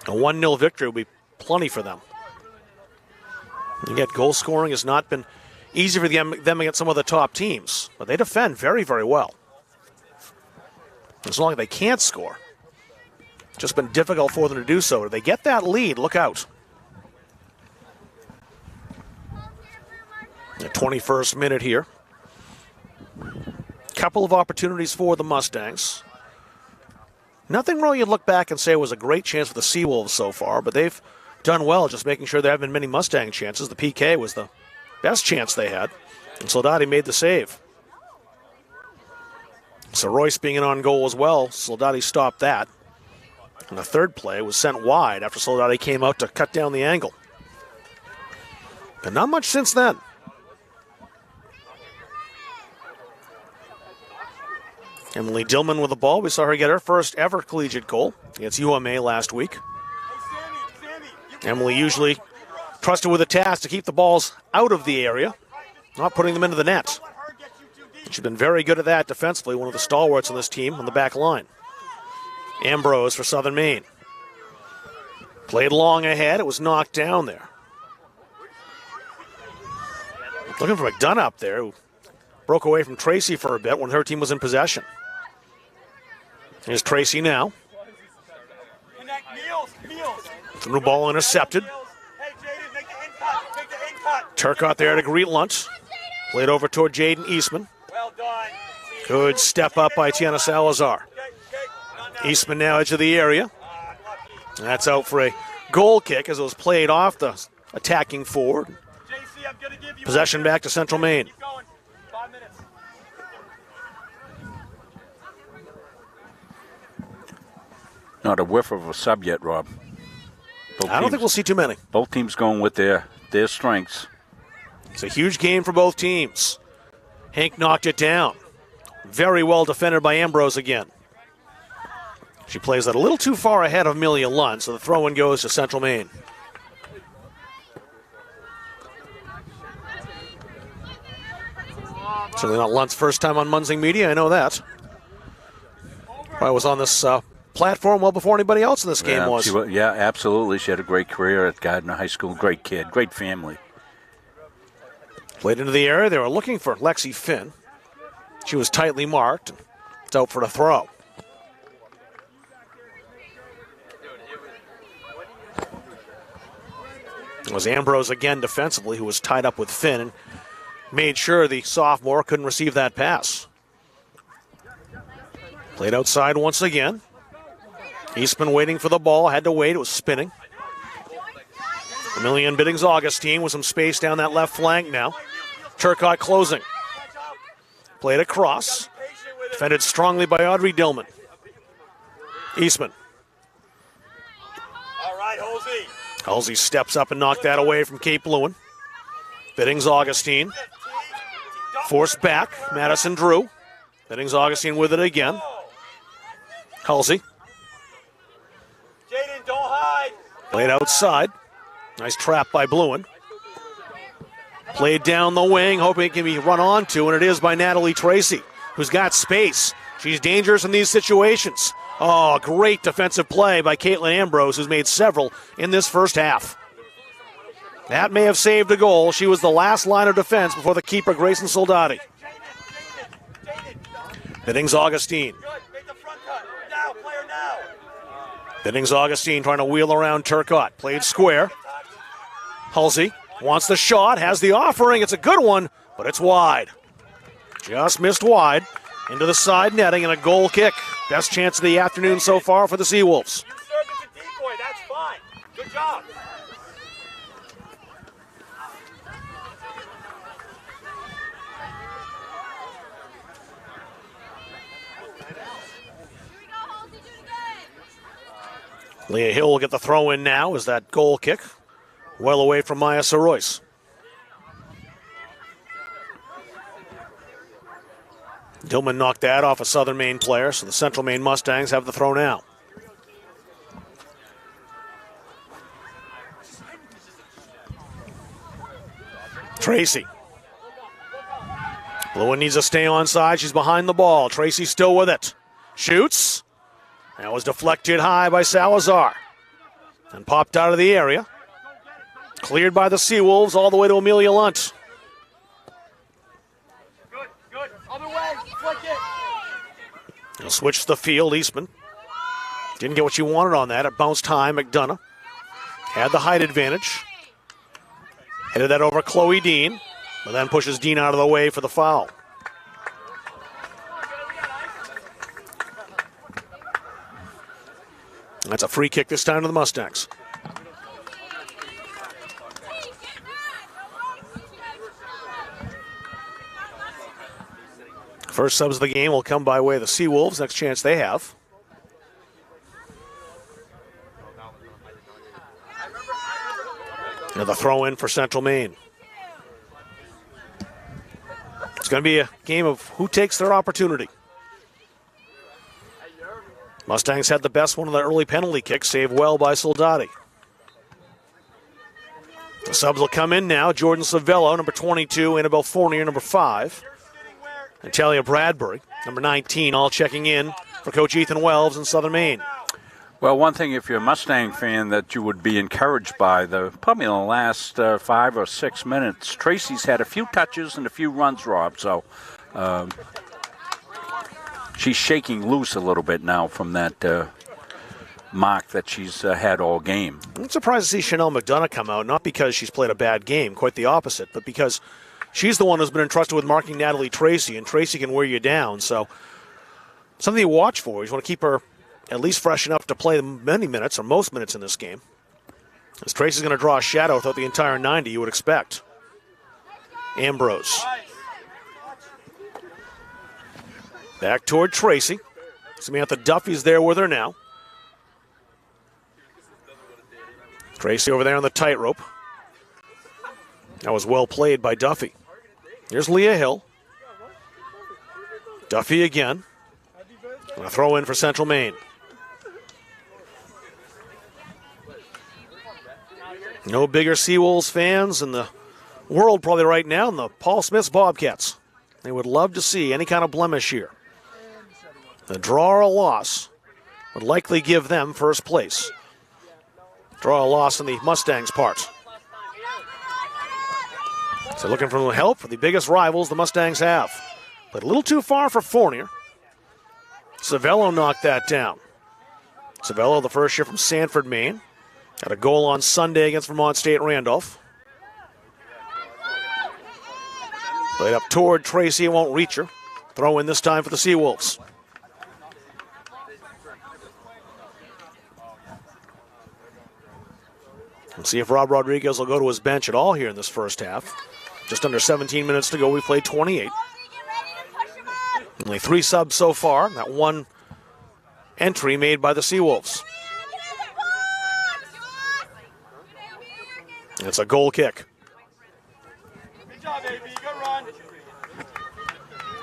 A 1-0 victory would be plenty for them. And yet, goal scoring has not been easy for them against some of the top teams, but they defend very, very well. As long as they can't score, it's just been difficult for them to do so. If they get that lead, look out. The 21st minute here. Couple of opportunities for the Mustangs. Nothing really you'd look back and say was a great chance for the Seawolves so far, but they've done well just making sure there haven't been many Mustang chances. The PK was the best chance they had, and Soldati made the save. So Royce being in on goal as well, Soldati stopped that. And the third play was sent wide after Soldati came out to cut down the angle. But not much since then. Emily Dillman with the ball. We saw her get her first ever collegiate goal against UMA last week. Emily usually trusted with a task to keep the balls out of the area, not putting them into the net. She's been very good at that defensively, one of the stalwarts on this team on the back line. Ambrose for Southern Maine. Played long ahead. It was knocked down there. Looking for McDonough up there, who broke away from Tracy for a bit when her team was in possession. Here's Tracy now. The new ball intercepted. Turcotte there to greet Lunt. Played over toward Jaden Eastman. Good step up by Tiana Salazar. Eastman now edge of the area. That's out for a goal kick as it was played off the attacking forward. Possession back to Central Maine. Not a whiff of a sub yet, Rob. I don't think we'll see too many. Both teams going with their strengths. It's a huge game for both teams. Hank knocked it down. Very well defended by Ambrose again. She plays that a little too far ahead of Amelia Lunt, so the throw-in goes to Central Maine. Certainly not Lunt's first time on Munzing Media, I know that. I was on this platform well before anybody else in this game was. Yeah, absolutely. She had a great career at Gardner High School. Great kid, great family. Played into the area. They were looking for Lexi Finn. She was tightly marked. It's out for the throw. It was Ambrose again defensively who was tied up with Finn and made sure the sophomore couldn't receive that pass. Played outside once again. Eastman waiting for the ball. Had to wait. It was spinning. Emilian Biddings Augustine with some space down that left flank now. Turcotte closing. Played across. Defended strongly by Audrey Dillman. Eastman. All right, Halsey. Halsey steps up and knocked that away from Cape Lewin. Biddings Augustine. Forced back. Madison Drew. Biddings Augustine with it again. Halsey. Jaden, don't hide. Played outside. Nice trap by Bluen. Played down the wing, hoping it can be run onto, and it is by Natalie Tracy, who's got space. She's dangerous in these situations. Oh, great defensive play by Caitlin Ambrose, who's made several in this first half. That may have saved a goal. She was the last line of defense before the keeper, Grayson Soldati. Biddings Augustine. Biddings Augustine trying to wheel around Turcotte. Played square. Halsey wants the shot, has the offering. It's a good one, but it's wide. Just missed wide. Into the side netting and a goal kick. Best chance of the afternoon so far for the Seawolves. You served as a decoy. That's fine. Good job. Leah Hill will get the throw in now as that goal kick. Well away from Maya Soroyce. Dillman knocked that off a Southern Maine player, so the Central Maine Mustangs have the throw now. Tracy. Bluen needs to stay onside. She's behind the ball. Tracy still with it. Shoots. That was deflected high by Salazar. And popped out of the area. Cleared by the Seawolves all the way to Amelia Lunt. Good. Other way. Flick it. He'll switch the field. Eastman didn't get what she wanted on that. It bounced high. McDonough had the height advantage. Headed that over Chloe Dean, but then pushes Dean out of the way for the foul. That's a free kick this time to the Mustangs. First subs of the game will come by way of the Seawolves. Next chance they have. And the throw in for Central Maine. It's going to be a game of who takes their opportunity. Mustangs had the best one of the early penalty kicks, saved well by Soldati. The subs will come in now. Jordan Savello, number 22. Annabelle Fournier, number 5. And Talia Bradbury, number 19, all checking in for Coach Ethan Wells in Southern Maine. Well, one thing, if you're a Mustang fan, that you would be encouraged by, probably in the last 5 or 6 minutes, Tracy's had a few touches and a few runs, Rob, so she's shaking loose a little bit now from that mark that she's had all game. I'm surprised to see Chanel McDonough come out, not because she's played a bad game, quite the opposite, but because she's the one who's been entrusted with marking Natalie Tracy, and Tracy can wear you down. So something you watch for. You just want to keep her at least fresh enough to play many minutes or most minutes in this game. As Tracy's going to draw a shadow throughout the entire 90, you would expect. Ambrose. Back toward Tracy. Samantha Duffy's there with her now. Tracy over there on the tightrope. That was well played by Duffy. Here's Leah Hill. Duffy again. And a throw in for Central Maine. No bigger Seawolves fans in the world probably right now than the Paul Smith's Bobcats. They would love to see any kind of blemish here. The draw or a loss would likely give them first place. Draw a loss on the Mustangs' part. So looking for a little help for the biggest rivals the Mustangs have. But a little too far for Fournier. Savello knocked that down. Savello, the first year from Sanford, Maine. Got a goal on Sunday against Vermont State Randolph. Played up toward Tracy, won't reach her. Throw in this time for the Seawolves. We'll see if Rob Rodriguez will go to his bench at all here in this first half. Just under 17 minutes to go. We played 28. Only 3 subs so far. That one entry made by the Seawolves. It's a goal kick.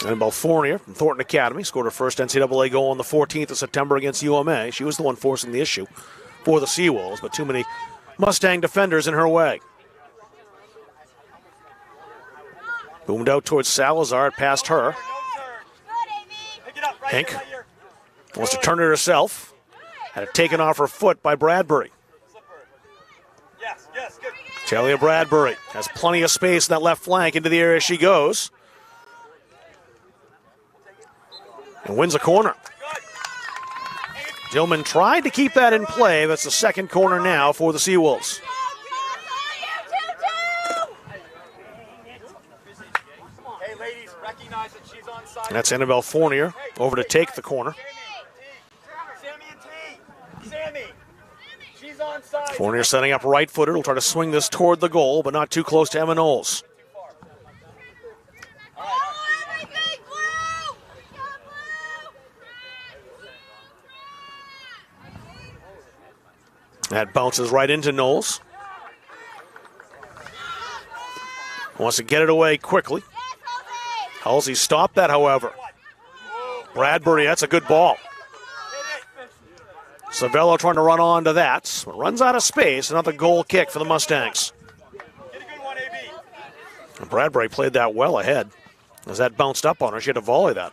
Annabelle Fournier from Thornton Academy scored her first NCAA goal on the 14th of September against UMA. She was the one forcing the issue for the Seawolves, but too many Mustang defenders in her way. Boomed out towards Salazar, it passed her. Hink wants to turn it herself. Had it taken off her foot by Bradbury. Talia Bradbury has plenty of space in that left flank. Into the area she goes. And wins a corner. Dillman tried to keep that in play. That's the second corner now for the Seawolves. And that's Annabelle Fournier over to take the corner. Fournier setting up right-footed. Will try to swing this toward the goal, but not too close to Emma Knowles. That bounces right into Knowles. Wants to get it away quickly. Halsey stopped that, however. Bradbury, that's a good ball. Savello trying to run on to that. Runs out of space. Another goal kick for the Mustangs. And Bradbury played that well ahead. As that bounced up on her, she had to volley that.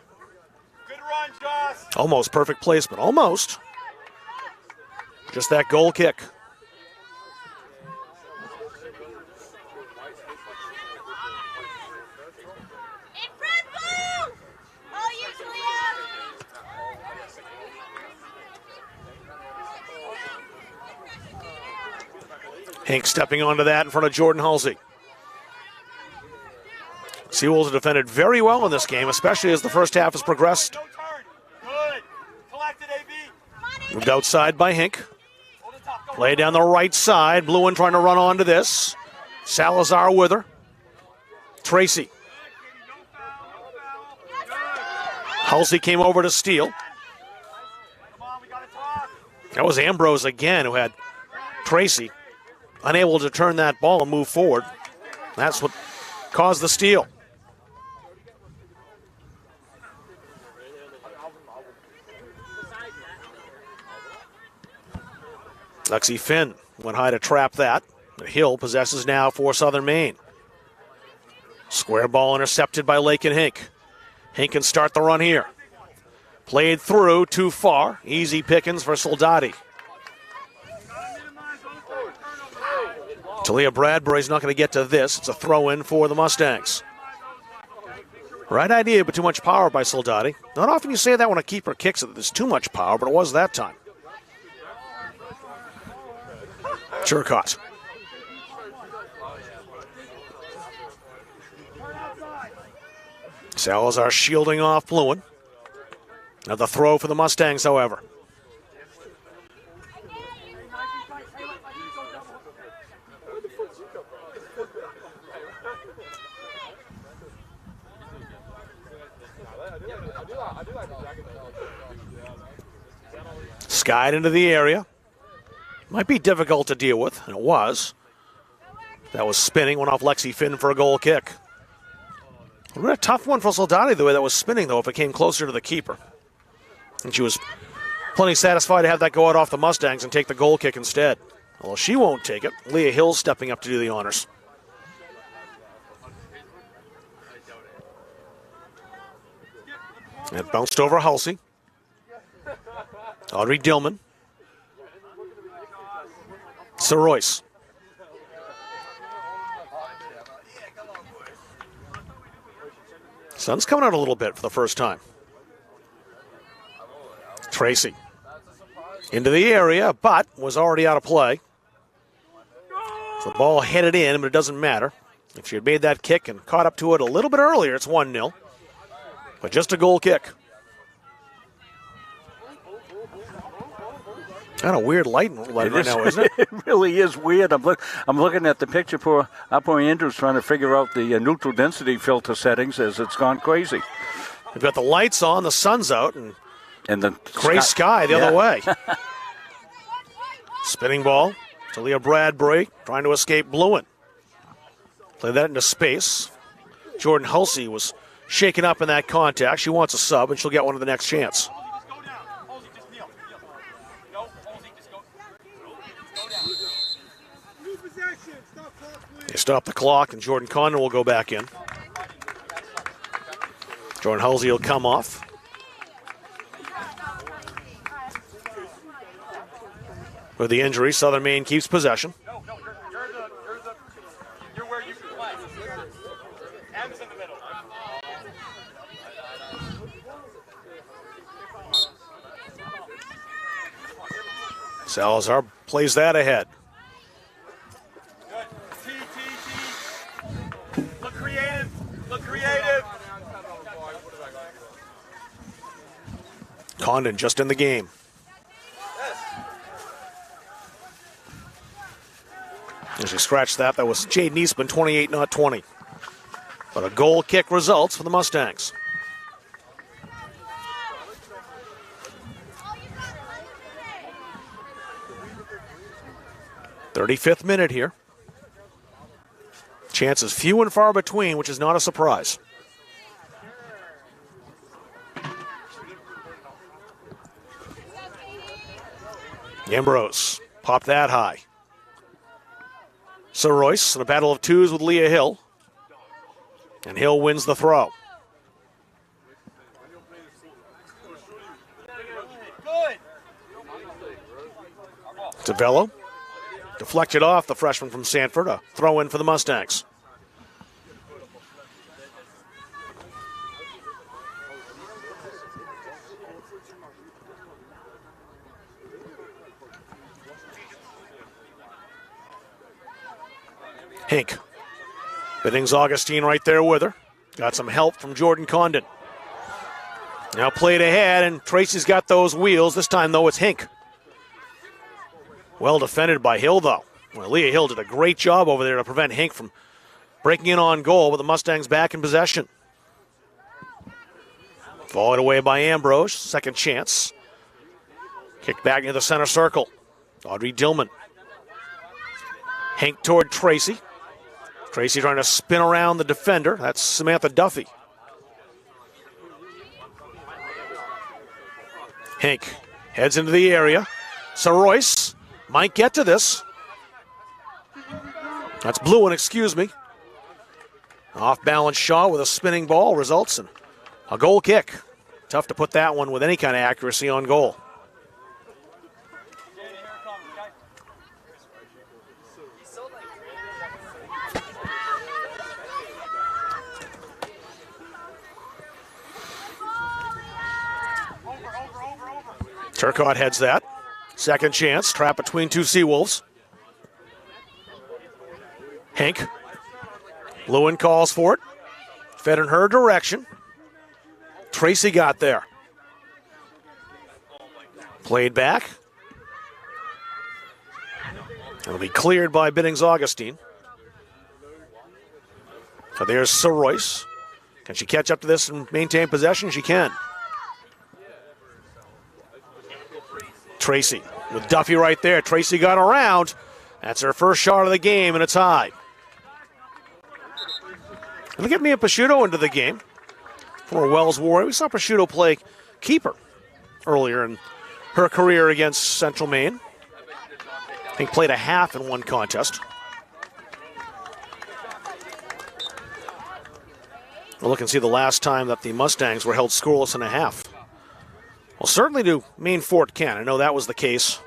Almost perfect placement. Almost. Just that goal kick. Hink stepping onto that in front of Jordan Halsey. Seawolves have defended very well in this game, especially as the first half has progressed. Moved outside by Hink. Play down the right side. Bluin trying to run onto this. Salazar with her. Tracy. Halsey came over to steal. That was Ambrose again who had Tracy unable to turn that ball and move forward. That's what caused the steal. Lexi Finn went high to trap that. Hill possesses now for Southern Maine. Square ball intercepted by Lakin Hink. Hink can start the run here. Played through, too far. Easy pickings for Soldati. Talia Bradbury's not going to get to this. It's a throw-in for the Mustangs. Right idea, but too much power by Soldati. Not often you say that when a keeper kicks it. There's too much power, but it was that time. Churcott. Salazar shielding off Bluen. Now the throw for the Mustangs, however. Skied into the area. Might be difficult to deal with, and it was. That was spinning, went off Lexi Finn for a goal kick. A tough one for Soldati, the way that was spinning, though, if it came closer to the keeper. And she was plenty satisfied to have that go out off the Mustangs and take the goal kick instead. Well, she won't take it. Leah Hill stepping up to do the honors. It bounced over Halsey. Audrey Dillman. Royce. Sun's coming out a little bit for the first time. Tracy. Into the area, but was already out of play. So the ball headed in, but it doesn't matter. If she had made that kick and caught up to it a little bit earlier, it's 1-0. But just a goal kick. Kind of weird lighting right now, isn't it? It really is weird. I'm looking at the picture for Upper Andrews trying to figure out the neutral density filter settings as it's gone crazy. We've got the lights on, the sun's out, and the gray sky the other way. Spinning ball to Leah Bradbury, trying to escape Bluen. Play that into space. Jordan Hulsey was shaken up in that contact. She wants a sub, and she'll get one of the next chance. They stop the clock, and Jordan Condon will go back in. Jordan Hulsey will come off. With the injury, Southern Maine keeps possession. You're where you can play. M's in the middle. Salazar plays that ahead. Look creative. Look creative. Condon just in the game. As you scratch that was Jaden Eastman, 28, not 20. But a goal kick results for the Mustangs. .35th minute here. Chances few and far between, which is not a surprise. Ambrose popped that high. Royce in a battle of twos with Leah Hill. And Hill wins the throw. Tavello deflected off the freshman from Sanford. A throw in for the Mustangs. Hink. Biddings Augustine right there with her. Got some help from Jordan Condon. Now played ahead, and Tracy's got those wheels. This time, though, it's Hink. Well defended by Hill, though. Well, Leah Hill did a great job over there to prevent Hink from breaking in on goal, but the Mustangs back in possession. Followed away by Ambrose. Second chance. Kicked back into the center circle. Audrey Dillman. Hink toward Tracy. Tracy trying to spin around the defender. That's Samantha Duffy. Hink heads into the area. Royce might get to this. That's Bluen, excuse me. Off-balance shot with a spinning ball results in a goal kick. Tough to put that one with any kind of accuracy on goal. Turcotte heads that. Second chance, trap between two Seawolves. Hink. Lewin calls for it. Fed in her direction. Tracy got there. Played back. It'll be cleared by Biddings Augustine. So there's Soroyce. Can she catch up to this and maintain possession? She can. Tracy with Duffy right there. Tracy got around. That's her first shot of the game, and it's high. It'll get Mia Picciuto into the game. For Wells Warrior. We saw Picciuto play keeper earlier in her career against Central Maine. I think played a half in one contest. We'll look and see the last time that the Mustangs were held scoreless in a half. Well, certainly do Maine Fort Kent. I know that was the case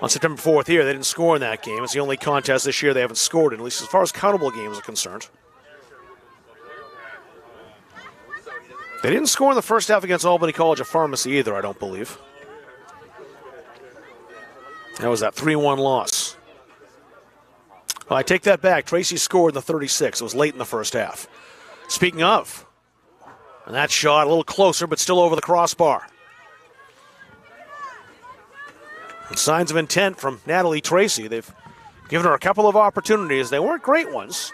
on September 4th here. They didn't score in that game. It's the only contest this year they haven't scored in, at least as far as countable games are concerned. They didn't score in the first half against Albany College of Pharmacy either, I don't believe. That was that 3-1 loss. Well, I take that back. Tracy scored in the 36. It was late in the first half. Speaking of, and that shot a little closer, but still over the crossbar. And signs of intent from Natalie Tracy. They've given her a couple of opportunities. They weren't great ones.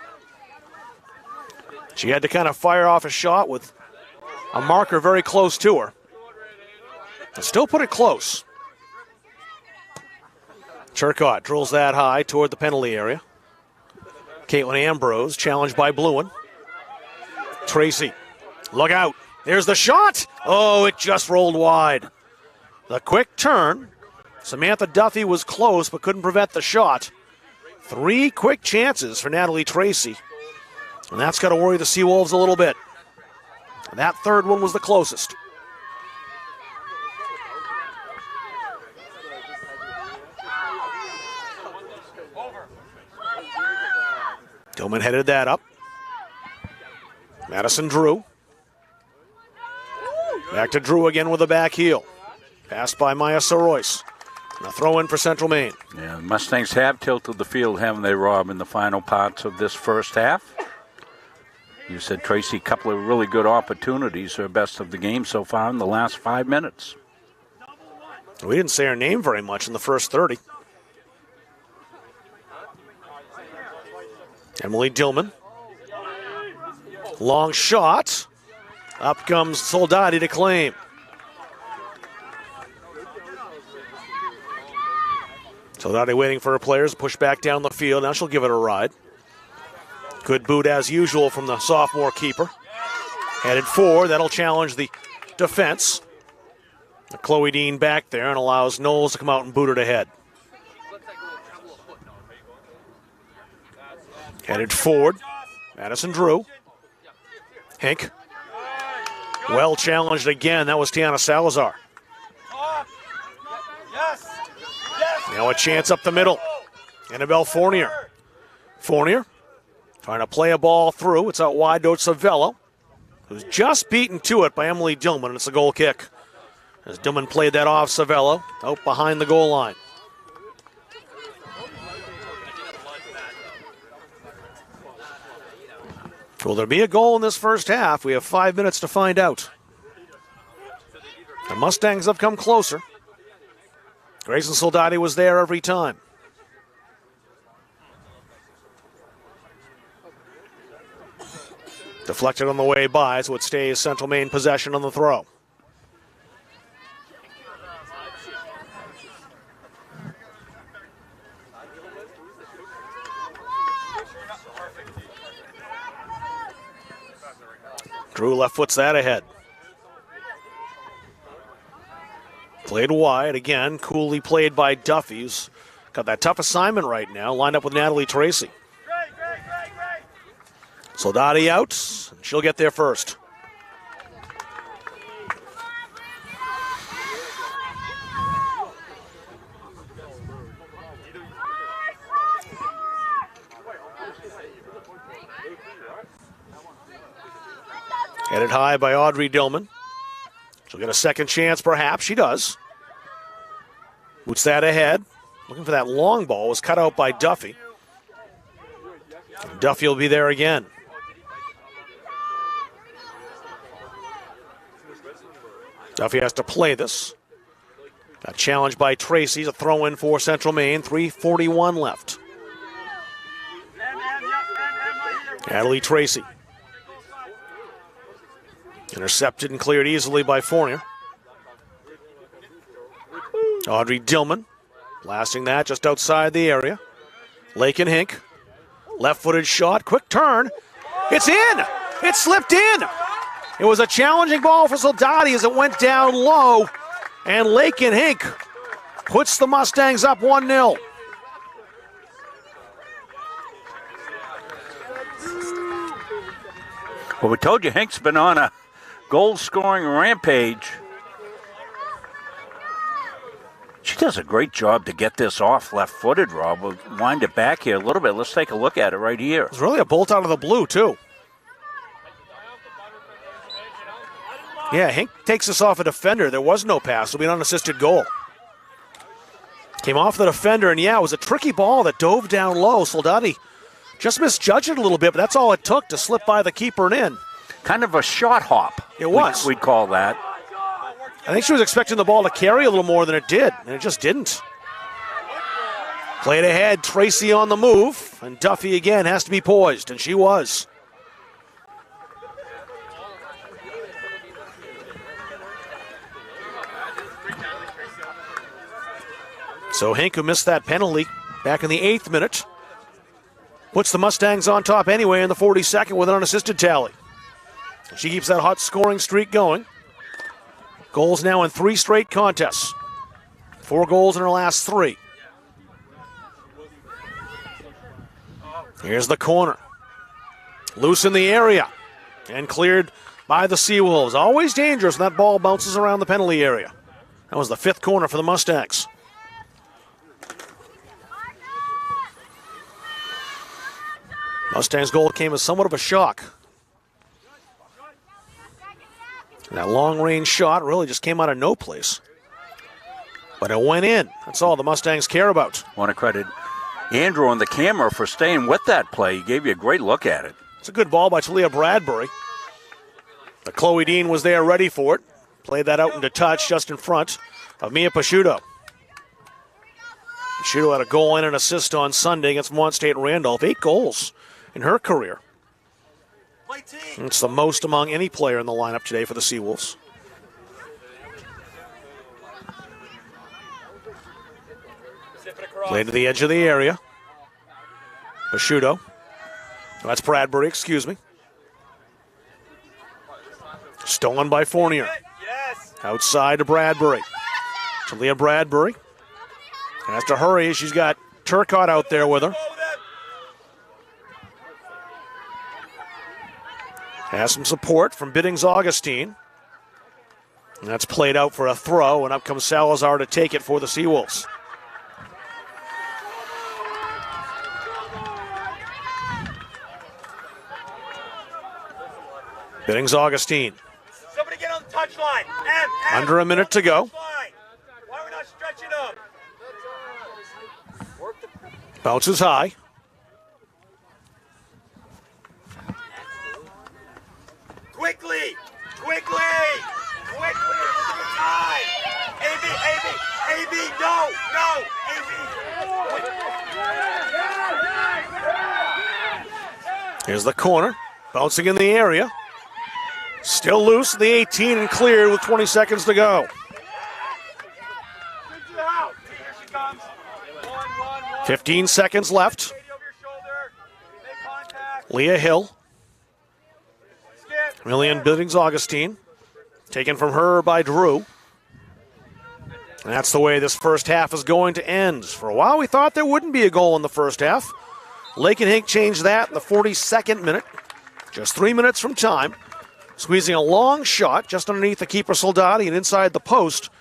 She had to kind of fire off a shot with a marker very close to her. And still put it close. Turcotte drills that high toward the penalty area. Caitlin Ambrose challenged by Bluin. Tracy, look out. There's the shot. Oh, it just rolled wide. The quick turn. Samantha Duffy was close but couldn't prevent the shot. 3 quick chances for Natalie Tracy. And that's got to worry the Seawolves a little bit. And that third one was the closest. Tillman headed that up. Madison Drew. Back to Drew again with a back heel. Passed by Maya Soroyce. And a throw in for Central Maine. Yeah, the Mustangs have tilted the field, haven't they, Rob, in the final parts of this first half? You said Tracy, a couple of really good opportunities, her best of the game so far in the last 5 minutes. We didn't say her name very much in the first 30. Emily Dillman. Long shot. Up comes Soldati to claim. Soldati waiting for her players to push back down the field. Now she'll give it a ride. Good boot as usual from the sophomore keeper. Headed forward. That'll challenge the defense. Chloe Dean back there and allows Knowles to come out and boot it ahead. Headed forward. Madison Drew. Hink. Well challenged again. That was Tiana Salazar. Now a chance up the middle. Annabelle Fournier. Fournier trying to play a ball through. It's out wide to Savello, who's just beaten to it by Emily Dillman, and it's a goal kick. As Dillman played that off Savello, out behind the goal line. Will there be a goal in this first half? We have 5 minutes to find out. The Mustangs have come closer. Grayson Soldati was there every time. Deflected on the way by, so it stays Central Maine possession on the throw. Drew left foots that ahead. Played wide again, coolly played by Duffy, who's got that tough assignment right now, lined up with Natalie Tracy. Soldati out, and she'll get there first. Headed high by Audrey Dillman. She'll get a second chance, perhaps. She does. Boots that ahead. Looking for that long ball. Was cut out by Duffy. Duffy will be there again. Duffy has to play this. Got challenged by Tracy. A throw in for Central Maine. 3:41 left. Natalie Tracy. Intercepted and cleared easily by Fournier. Audrey Dillman blasting that just outside the area. Lakin Hink. Left-footed shot. Quick turn. It's in. It slipped in. It was a challenging ball for Soldati as it went down low. And Lakin Hink puts the Mustangs up 1-0. Well, we told you Hink's been on a goal-scoring rampage. She does a great job to get this off left-footed, Rob. We'll wind it back here a little bit. Let's take a look at it right here. It's really a bolt out of the blue, too. Yeah, Hink takes this off a defender. There was no pass. It'll be an unassisted goal. Came off the defender, and yeah, it was a tricky ball that dove down low. Soldati just misjudged it a little bit, but that's all it took to slip by the keeper and in. Kind of a shot hop. It was. We'd call that. I think she was expecting the ball to carry a little more than it did, and it just didn't. Played ahead, Tracy on the move, and Duffy again has to be poised, and she was. So Hink, who missed that penalty back in the 8th minute, puts the Mustangs on top anyway in the 42nd with an unassisted tally. She keeps that hot scoring streak going. Goals now in 3 straight contests. 4 goals in her last 3. Here's the corner. Loose in the area and cleared by the Seawolves. Always dangerous when that ball bounces around the penalty area. That was the 5th corner for the Mustangs. Mustangs' goal came as somewhat of a shock. That long-range shot really just came out of no place. But it went in. That's all the Mustangs care about. Want to credit Andrew on the camera for staying with that play. He gave you a great look at it. It's a good ball by Talia Bradbury. But Chloe Dean was there ready for it. Played that out into touch just in front of Mia Pasciuto. Pasciuto had a goal and an assist on Sunday against Vermont State Randolph. 8 goals in her career. It's the most among any player in the lineup today for the Seawolves. Played to the edge of the area. Pasciuto. That's Bradbury, excuse me. Stolen by Fournier. Outside to Bradbury. Talia Bradbury. Has to hurry. She's got Turcotte out there with her. Has some support from Biddings Augustine. And that's played out for a throw, and up comes Salazar to take it for the Seawolves. Biddings Augustine. Somebody get on the touchline. Under a minute to go. Why are we not stretching up? Bounces high. Quickly! Look at the time! AB, no! Here's the corner. Bouncing in the area. Still loose at the 18 and cleared with 20 seconds to go. 15 seconds left. Leah Hill. Millian Biddings Augustine. Taken from her by Drew. And that's the way this first half is going to end. For a while we thought there wouldn't be a goal in the first half. Lakin Hink changed that in the 42nd minute. Just 3 minutes from time. Squeezing a long shot just underneath the keeper Soldati and inside the post.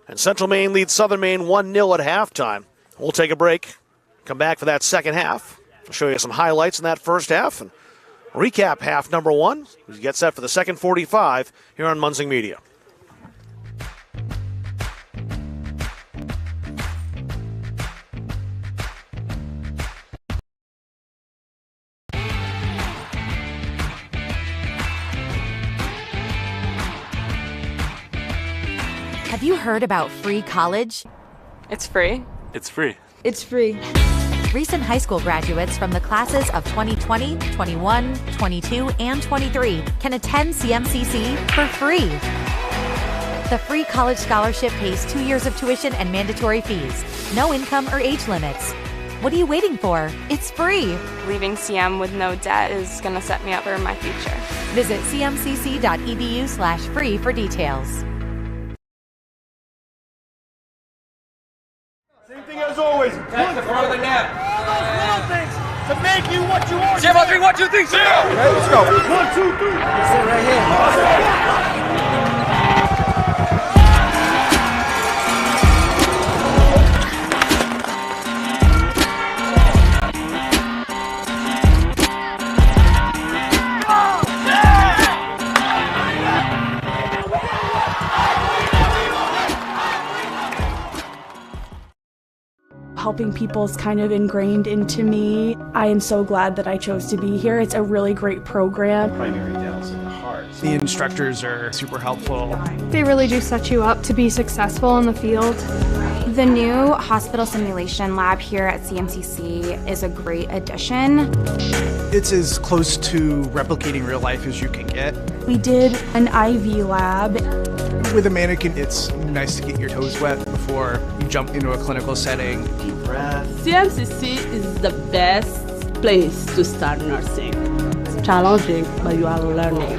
And Central Maine leads Southern Maine 1-0 at halftime. We'll take a break. Come back for that second half. I'll show you some highlights in that first half and recap half number 1. We get set for the second 45 here on Munzing Media. Have you heard about free college? It's free. It's free. It's free. Recent high school graduates from the classes of 2020, 21, 22, and 23 can attend CMCC for free. The free college scholarship pays 2 years of tuition and mandatory fees. No income or age limits. What are you waiting for? It's free. Leaving CM with no debt is going to set me up for my future. Visit cmcc.edu/free for details. Same thing as always. That's the front of the net. Little things to make you what you are. Zero, 3, 1, 2, 3, zero. Okay, let's go. 1, 2, 3. Sit right here. Helping people is kind of ingrained into me. I am so glad that I chose to be here. It's a really great program. Primary dentals in the heart. The instructors are super helpful. They really do set you up to be successful in the field. The new hospital simulation lab here at CMCC is a great addition. It's as close to replicating real life as you can get. We did an IV lab. With a mannequin, it's nice to get your toes wet before you jump into a clinical setting. Deep breath. CMCC is the best place to start nursing. It's challenging, but you are learning.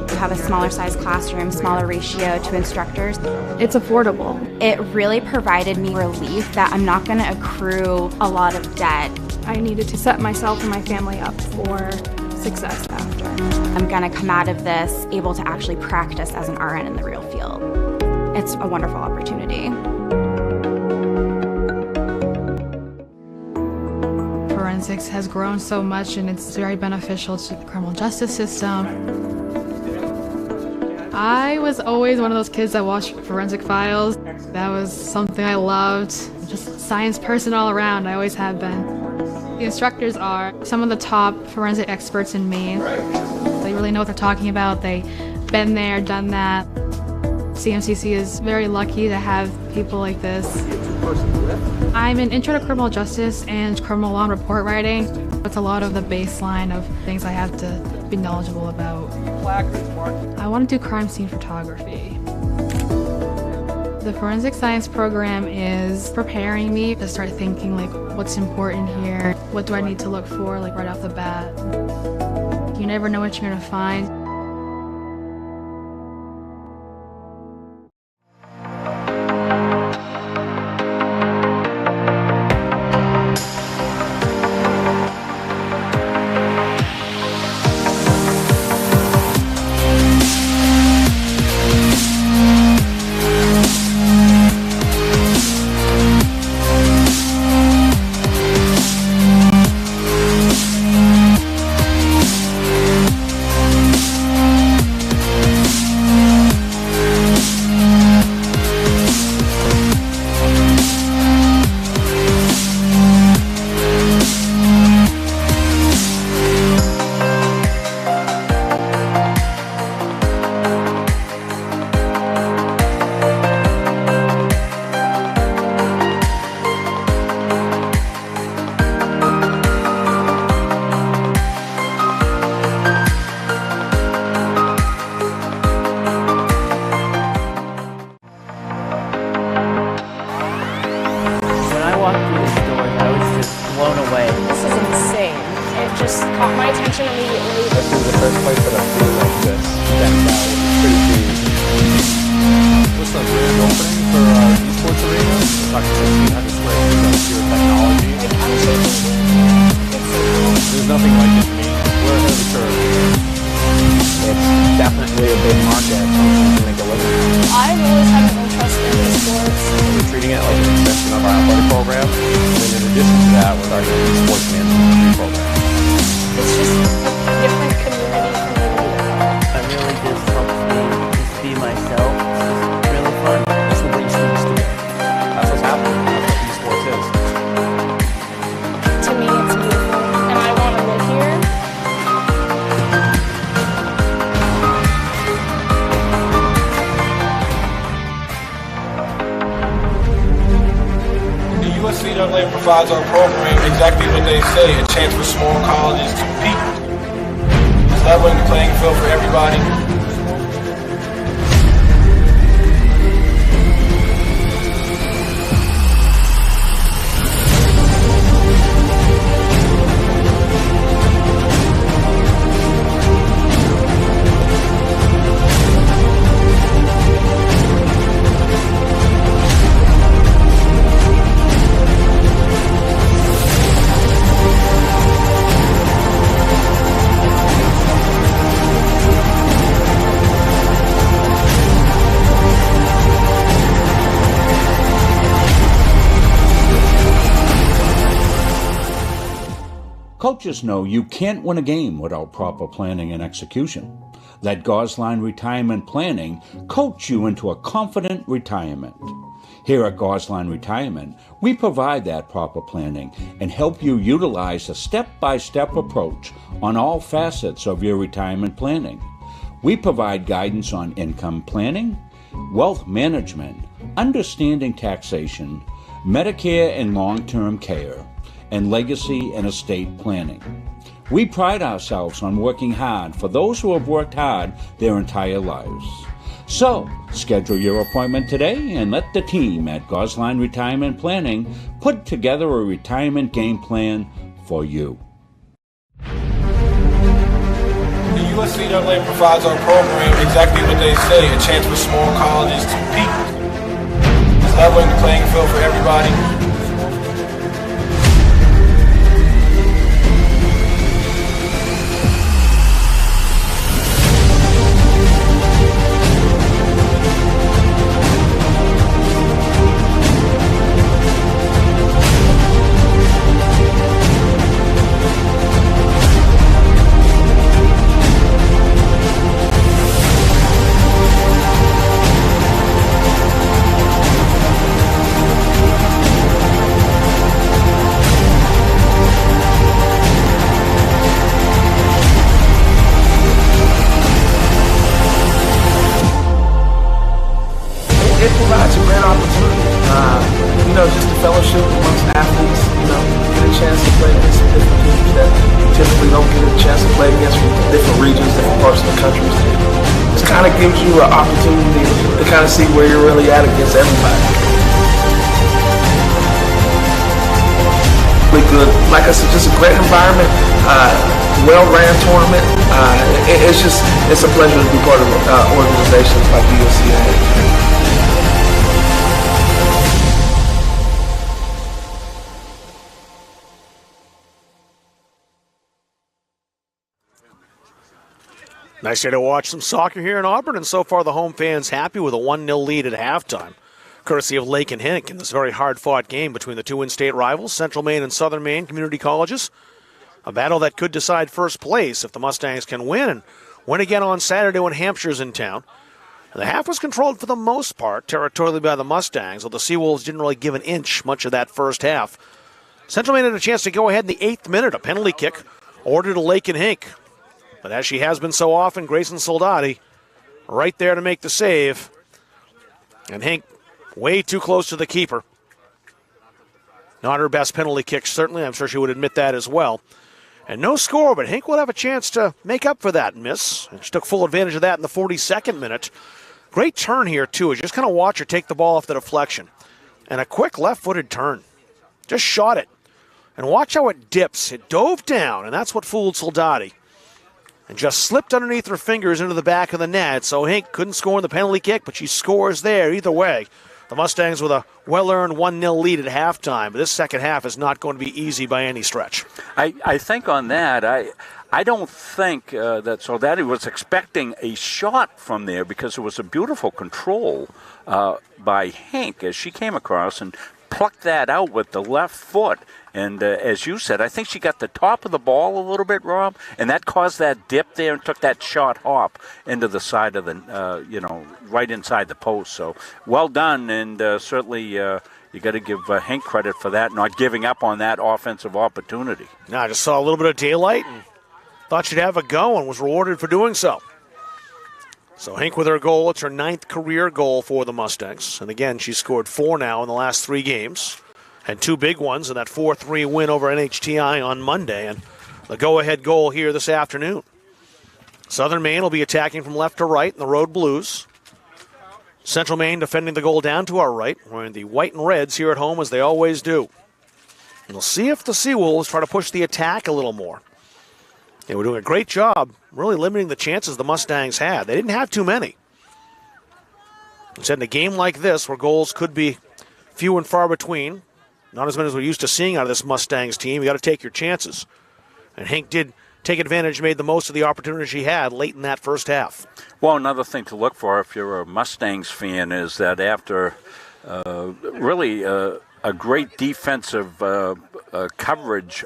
You have a smaller size classroom, smaller ratio to instructors. It's affordable. It really provided me relief that I'm not going to accrue a lot of debt. I needed to set myself and my family up for success after. I'm going to come out of this able to actually practice as an RN in the real field. It's a wonderful opportunity. Forensics has grown so much and it's very beneficial to the criminal justice system. I was always one of those kids that watched forensic files. That was something I loved. Just a science person all around, I always have been. The instructors are some of the top forensic experts in Maine. They really know what they're talking about. They've been there, done that. CMCC is very lucky to have people like this. I'm an intro to criminal justice and criminal law and report writing. It's a lot of the baseline of things I have to be knowledgeable about. I want to do crime scene photography. The forensic science program is preparing me to start thinking like what's important here, what do I need to look for like right off the bat. You never know what you're going to find. blown away. This is insane. It just caught my attention immediately. This is the first place that I've seen like this decked out. It's pretty cool. What's the grand opening for esports arena? We're talking 1,600 square feet of pure technology. Like, I'm shaking. It's so cool. There's nothing like it to me. We're ahead of the curve. It's definitely a big market. Something to make a living. I've always had an interest in esports. We're treating it like an extension of our athletic program. And then in addition to that, we're starting an esports management program. It's just a different community for me to be a part of. It really just helps me just be myself. It's just really fun. That's what brings students together. That's what's happening. That's what esports is. To me, it's beautiful, and I want to live here. provides our program exactly what they say, a chance for small colleges to compete. It's leveling the playing field for everybody. Coaches know you can't win a game without proper planning and execution. Let Gosline Retirement Planning coach you into a confident retirement. Here at Gosline Retirement, we provide that proper planning and help you utilize a step-by-step approach on all facets of your retirement planning. We provide guidance on income planning, wealth management, understanding taxation, Medicare and long-term care, and legacy and estate planning. We pride ourselves on working hard for those who have worked hard their entire lives. So, schedule your appointment today and let the team at Gosline Retirement Planning put together a retirement game plan for you. The USCAA provides our program exactly what they say, a chance for small colleges to compete. It's leveling the playing field for everybody. It provides a great opportunity, just the fellowship amongst athletes, get a chance to play against some different teams that you typically don't get a chance to play against from different regions, different parts of the country. This kind of gives you an opportunity to kind of see where you're really at against everybody. Really good, like I said, just a great environment, well-ran tournament. It's a pleasure to be part of organizations like the USCAA. Nice day to watch some soccer here in Auburn, and so far the home fans happy with a 1-0 lead at halftime, courtesy of Lake and Hink in this very hard-fought game between the two in-state rivals, Central Maine and Southern Maine Community Colleges. A battle that could decide first place if the Mustangs can win, and win again on Saturday when Hampshire's in town. And the half was controlled for the most part territorially by the Mustangs, although the Seawolves didn't really give an inch much of that first half. Central Maine had a chance to go ahead in the 8th minute, a penalty kick ordered to Lake and Hink. But as she has been so often, Grayson Soldati right there to make the save. And Hink way too close to the keeper. Not her best penalty kick, certainly. I'm sure she would admit that as well. And no score, but Hink will have a chance to make up for that miss. And she took full advantage of that in the 42nd minute. Great turn here, too. You just kind of watch her take the ball off the deflection. And a quick left-footed turn. Just shot it. And watch how it dips. It dove down, and that's what fooled Soldati. And just slipped underneath her fingers into the back of the net. So Hink couldn't score in the penalty kick, but she scores there either way. The Mustangs with a well-earned 1-0 lead at halftime. But this second half is not going to be easy by any stretch. I think on that, I don't think that Soldati was expecting a shot from there because it was a beautiful control by Hink as she came across and plucked that out with the left foot. And as you said, I think she got the top of the ball a little bit, Rob, and that caused that dip there and took that shot hop into the side of the, right inside the post. So well done, and certainly you got to give Hink credit for that, not giving up on that offensive opportunity. No, I just saw a little bit of daylight and thought she'd have a go and was rewarded for doing so. So Hink with her goal, it's her 9th career goal for the Mustangs. And again, she's scored 4 now in the last 3 games. Had two big ones in that 4-3 win over NHTI on Monday, and the go-ahead goal here this afternoon. Southern Maine will be attacking from left to right in the Road Blues. Central Maine defending the goal down to our right. We're in the white and reds here at home as they always do. And we'll see if the Seawolves try to push the attack a little more. They were doing a great job really limiting the chances the Mustangs had. They didn't have too many. Instead, in a game like this where goals could be few and far between, not as many as we're used to seeing out of this Mustangs team, you got to take your chances. And Hank did take advantage, made the most of the opportunity she had late in that first half. Well, another thing to look for if you're a Mustangs fan is that after really a great defensive coverage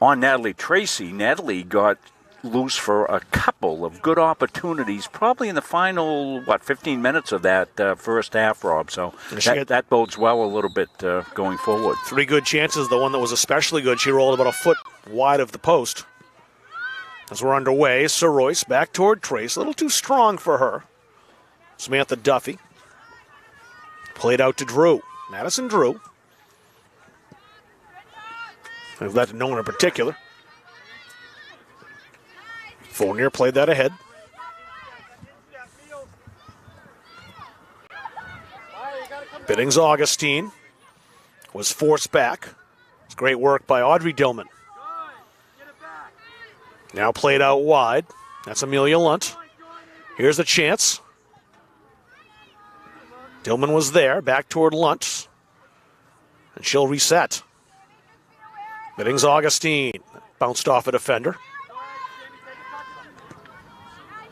on Natalie Tracy, Natalie got loose for a couple of good opportunities, probably in the final, 15 minutes of that first half, Rob. So that bodes well a little bit going forward. Three good chances. The one that was especially good, she rolled about a foot wide of the post. As we're underway, Sir Royce back toward Trace. A little too strong for her. Samantha Duffy. Played out to Drew. Madison Drew. I've let it known in particular. Fournier played that ahead. Biddings Augustine was forced back. It's great work by Audrey Dillman. Now played out wide. That's Amelia Lunt. Here's a chance. Dillman was there, back toward Lunt. And she'll reset. Biddings Augustine bounced off a defender.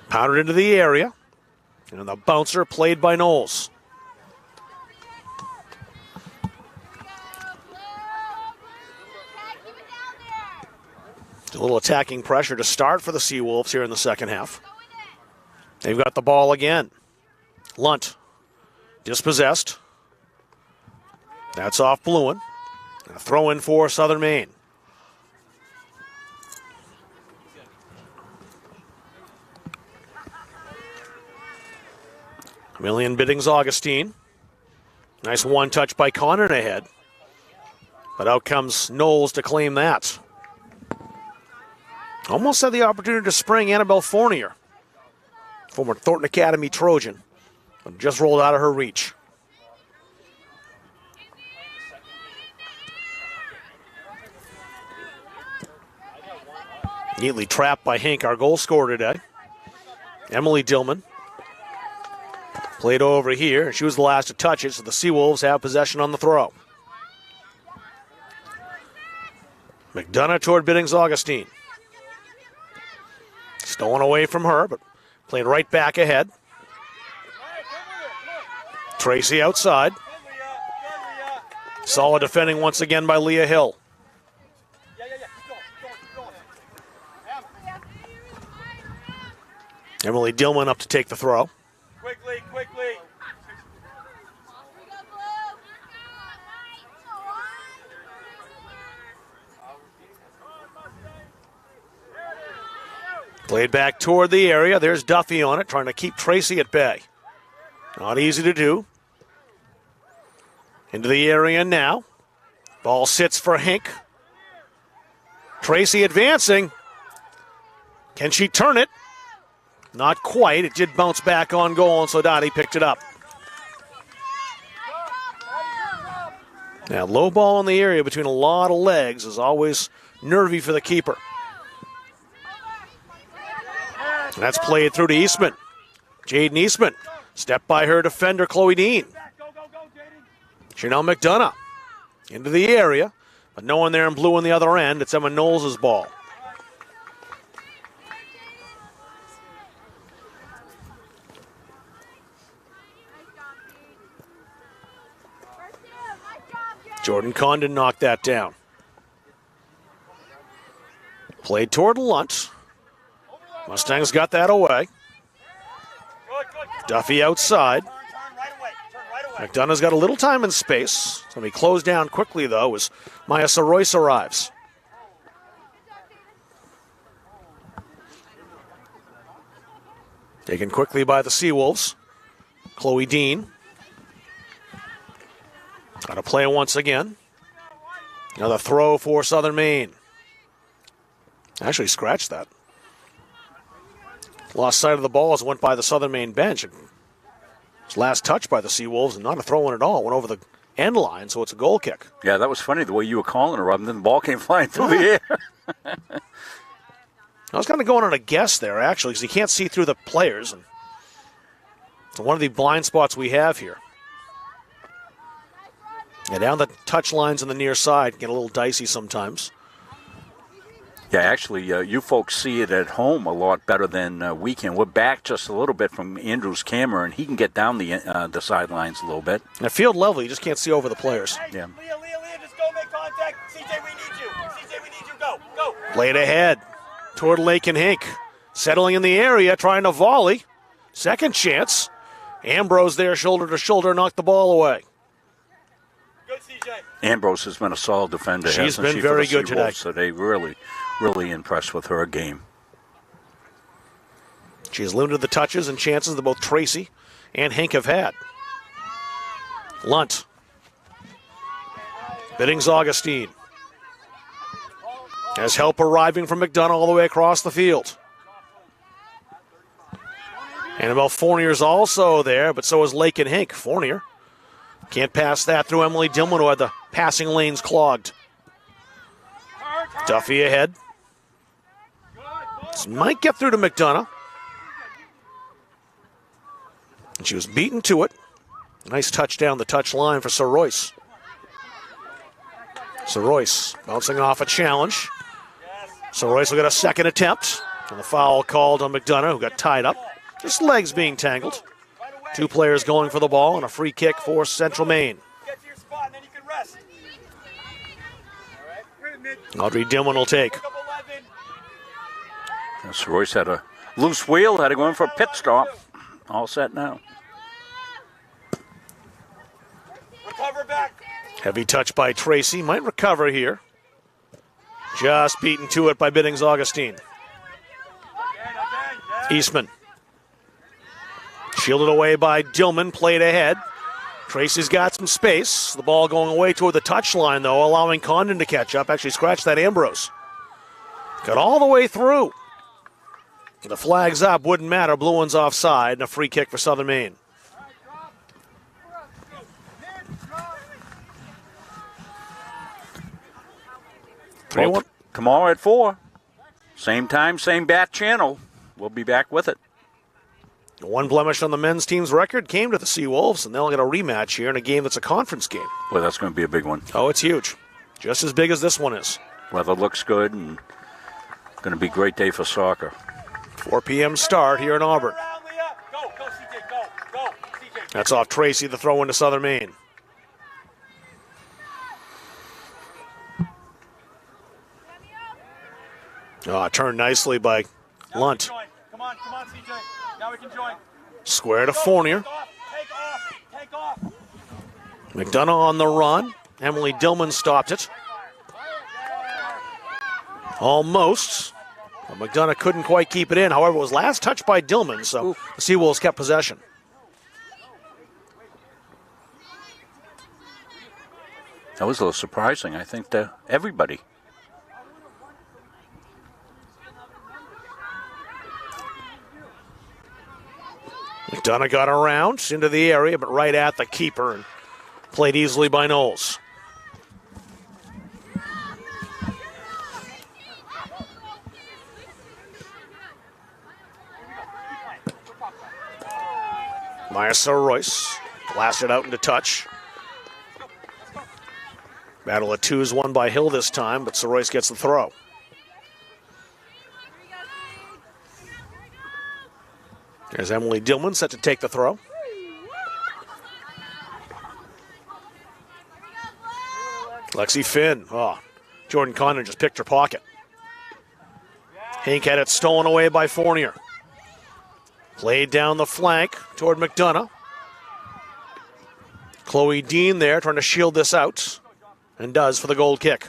Pounded into the area. And the bouncer played by Knowles. A little attacking pressure to start for the Seawolves here in the second half. They've got the ball again. Lunt, dispossessed. That's off Bluen. A throw in for Southern Maine. Million Biddings Augustine. Nice one touch by Connon ahead. But out comes Knowles to claim that. Almost had the opportunity to spring Annabelle Fournier, former Thornton Academy Trojan, but just rolled out of her reach. Neatly trapped by Hank, our goal scorer today. Emily Dillman played over here. She was the last to touch it, so the Seawolves have possession on the throw. McDonough toward Biddings Augustine. Stolen away from her, but played right back ahead. Tracy outside. Solid defending once again by Leah Hill. Emily Dillman up to take the throw. Quickly. Played back toward the area. There's Duffy on it, trying to keep Tracy at bay. Not easy to do. Into the area now. Ball sits for Hink. Tracy advancing. Can she turn it? Not quite. It did bounce back on goal, and so Dottie picked it up. Now, low ball in the area between a lot of legs is always nervy for the keeper. And that's played through to Eastman. Jaden Eastman. Stepped by her defender, Chloe Dean. Chanel McDonough into the area, but no one there in blue on the other end. It's Emma Knowles' ball. Jordan Condon knocked that down. Played toward Lunt. Mustangs got that away. Duffy outside. McDonough's got a little time and space. It's going to be closed down quickly, though, as Maya Soroyce arrives. Taken quickly by the Seawolves. Chloe Dean. Got to play once again. Another throw for Southern Maine. Actually scratched that. Lost sight of the ball as it went by the Southern Maine bench. Its last touch by the Seawolves and not a throw in at all. Went over the end line, so it's a goal kick. Yeah, that was funny the way you were calling it, Rob, and then the ball came flying through the air. I was kind of going on a guess there, actually, because you can't see through the players. And it's one of the blind spots we have here. Yeah, down the touch lines on the near side can get a little dicey sometimes. Yeah, actually, you folks see it at home a lot better than we can. We're back just a little bit from Andrew's camera, and he can get down the sidelines a little bit. At field level, you just can't see over the players. Yeah. Leah, just go make contact. CJ, we need you. CJ, we need you. Go. Played ahead toward Lake and Hink. Settling in the area, trying to volley. Second chance. Ambrose there, shoulder to shoulder, knocked the ball away. Good, CJ. Ambrose has been a solid defender. She's been very good today. So they really impressed with her game. She has limited the touches and chances that both Tracy and Hink have had. Lunt. Biddings Augustine. Has help arriving from McDonough all the way across the field. Annabelle Fournier's also there, but so is Lake and Hink. Fournier can't pass that through Emily Dillman, who had the passing lanes clogged. Duffy ahead. This might get through to McDonough. And she was beaten to it. Nice touch down the touch line for Sir Royce. Sir Royce bouncing off a challenge. Sir Royce will get a second attempt. And the foul called on McDonough, who got tied up. Just legs being tangled. Two players going for the ball and a free kick for Central Maine. Get to your spot and then you can rest. Audrey Dillman will take. Sir Royce had a loose wheel, had to go in for a pit stop. All set now. Recover back. Heavy touch by Tracy. Might recover here. Just beaten to it by Biddings Augustine. Eastman. Shielded away by Dillman. Played ahead. Tracy's got some space. The ball going away toward the touchline, though, allowing Condon to catch up. Actually scratched that Ambrose. Got all the way through. The flag's up. Wouldn't matter. Blue one's offside. And a free kick for Southern Maine. Well, tomorrow at 4. Same time, same bat channel. We'll be back with it. One blemish on the men's team's record came to the Seawolves, and they'll get a rematch here in a game that's a conference game. Well, that's going to be a big one. Oh, it's huge. Just as big as this one is. Weather looks good, and going to be a great day for soccer. 4 p.m. start here in Auburn. Go, CJ, go, CJ. That's off Tracy, the throw into Southern Maine. Turned nicely by Lunt. Come on, CJ. Now we can join. Square to Fournier. Take off. McDonough on the run. Emily Dillman stopped it. Almost. But McDonough couldn't quite keep it in. However, it was last touched by Dillman, so the Seawolves kept possession. That was a little surprising, I think, to everybody. McDonough got around into the area, but right at the keeper, and played easily by Knowles. Sir Royce blasted out into touch. Battle of twos won by Hill this time, but Sir Royce gets the throw. There's Emily Dillman set to take the throw. Lexi Finn. Jordan Condon just picked her pocket. Hink had it stolen away by Fournier. Played down the flank toward McDonough. Chloe Dean there trying to shield this out. And does for the goal kick.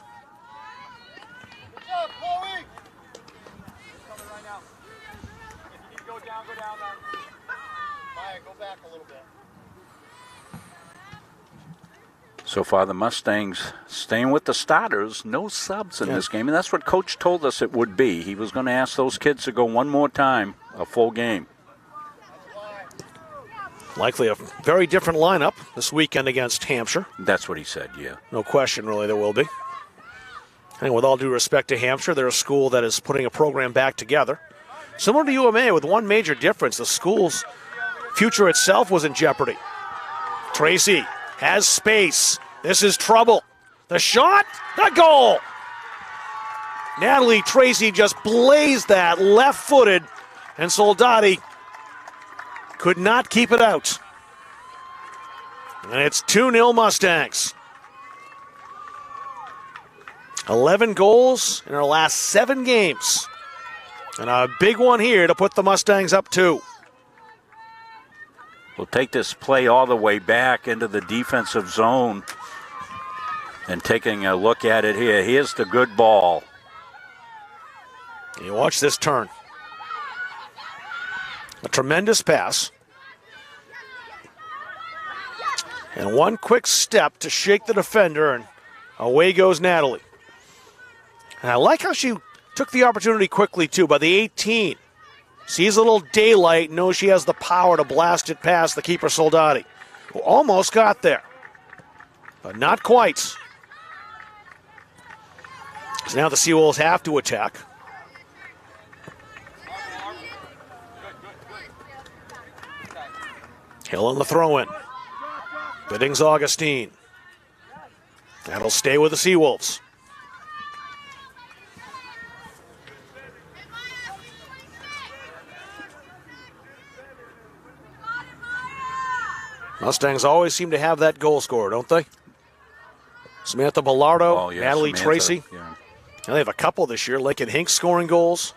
So far, the Mustangs staying with the starters, no subs in this game, and that's what Coach told us it would be. He was going to ask those kids to go one more time, a full game. Likely a very different lineup this weekend against Hampshire. That's what he said, yeah. No question, really, there will be. And with all due respect to Hampshire, they're a school that is putting a program back together. Similar to UMA, with one major difference, the school's future itself was in jeopardy. Tracy has space. This is trouble. The shot, the goal. Natalie Tracy just blazed that left-footed, and Soldati could not keep it out. And it's 2-0 Mustangs. 11 goals in our last 7 games. And a big one here to put the Mustangs up 2. We'll take this play all the way back into the defensive zone and taking a look at it here. Here's the good ball. You watch this turn. A tremendous pass. And one quick step to shake the defender, and away goes Natalie. And I like how she took the opportunity quickly, too, by the 18. Sees a little daylight, knows she has the power to blast it past the keeper, Soldati, who almost got there, but not quite. So now the Seawolves have to attack. Hill on the throw-in. Biddings Augustine. That'll stay with the Seawolves. Mustangs always seem to have that goal scorer, don't they? Samantha Bellardo, Natalie Tracy. Yeah. And they have a couple this year. Lincoln Hinks scoring goals.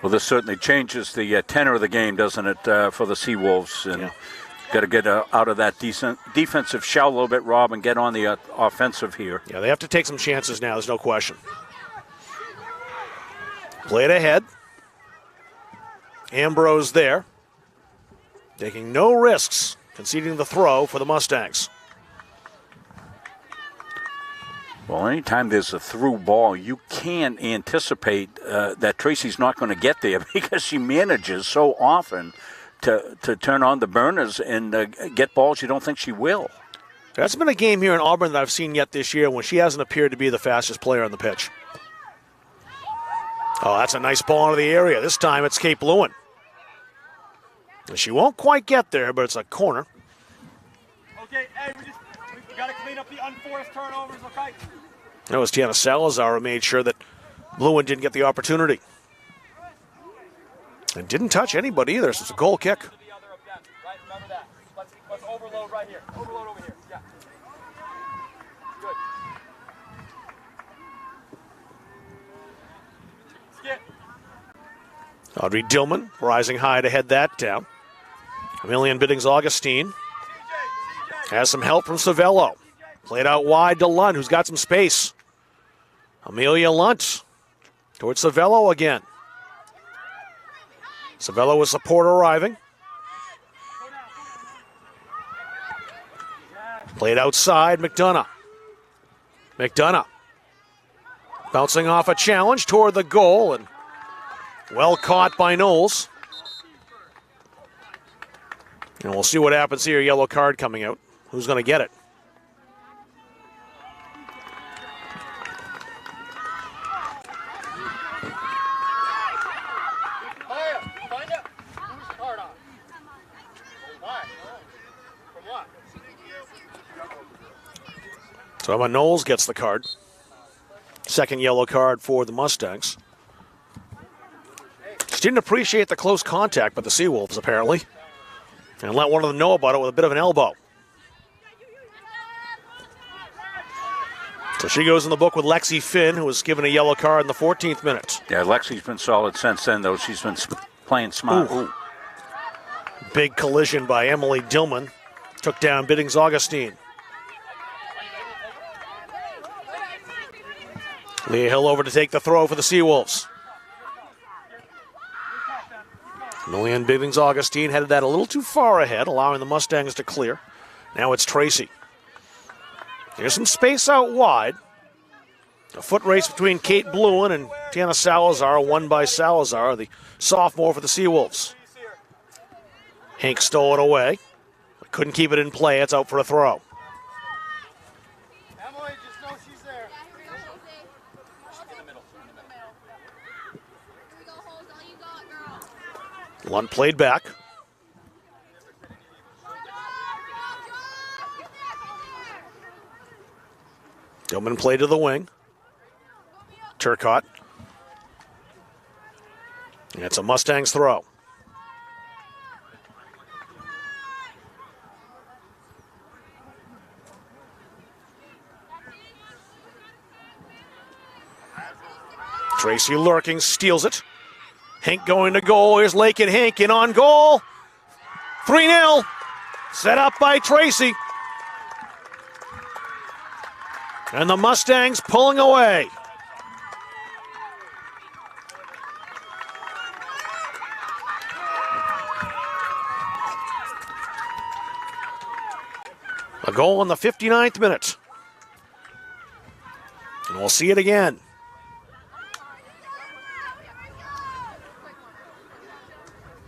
Well, this certainly changes the tenor of the game, doesn't it, for the Seawolves? And got to get out of that defensive shell a little bit, Rob, and get on the offensive here. Yeah, they have to take some chances now. There's no question. Play it ahead. Ambrose there. Taking no risks, conceding the throw for the Mustangs. Well, anytime there's a through ball, you can't anticipate that Tracy's not going to get there because she manages so often to turn on the burners and get balls you don't think she will. That's been a game here in Auburn that I've seen yet this year when she hasn't appeared to be the fastest player on the pitch. Oh, that's a nice ball into the area. This time it's Kate Lewin. She won't quite get there, but it's a corner. Okay, hey, we got to clean up the unforced turnovers, okay? That was Tiana Salazar who made sure that Lewin didn't get the opportunity. And didn't touch anybody either, so it's a goal kick. Right, remember that. Let's overload right here. Overload over here. Yeah. Good. Skip. Audrey Dillman rising high to head that down. Emilian Biddings Augustine has some help from Savello. Played out wide to Lund, who's got some space. Amelia Lunt towards Savello again. Savello with support arriving. Played outside, McDonough. McDonough bouncing off a challenge toward the goal, and well caught by Knowles. And we'll see what happens here. Yellow card coming out. Who's going to get it? So Emma Knowles gets the card. Second yellow card for the Mustangs. Just didn't appreciate the close contact by the Seawolves, apparently. And let one of them know about it with a bit of an elbow. So she goes in the book with Lexi Finn, who was given a yellow card in the 14th minute. Yeah, Lexi's been solid since then, though. She's been playing smart. Ooh. Big collision by Emily Dillman. Took down Biddings Augustine. Leah Hill over to take the throw for the Seawolves. Millian Biddings Augustine headed that a little too far ahead, allowing the Mustangs to clear. Now it's Tracy. There's some space out wide. A foot race between Kate Bluen and Tiana Salazar, won by Salazar, the sophomore for the Seawolves. Hank stole it away, but couldn't keep it in play. It's out for a throw. Lund played back. Dillman played to the wing. Turcotte. And it's a Mustangs throw. Tracy lurking, steals it. Hank going to goal. Here's Lake and Hank in on goal. 3-0. Set up by Tracy. And the Mustangs pulling away. A goal in the 59th minute. And we'll see it again.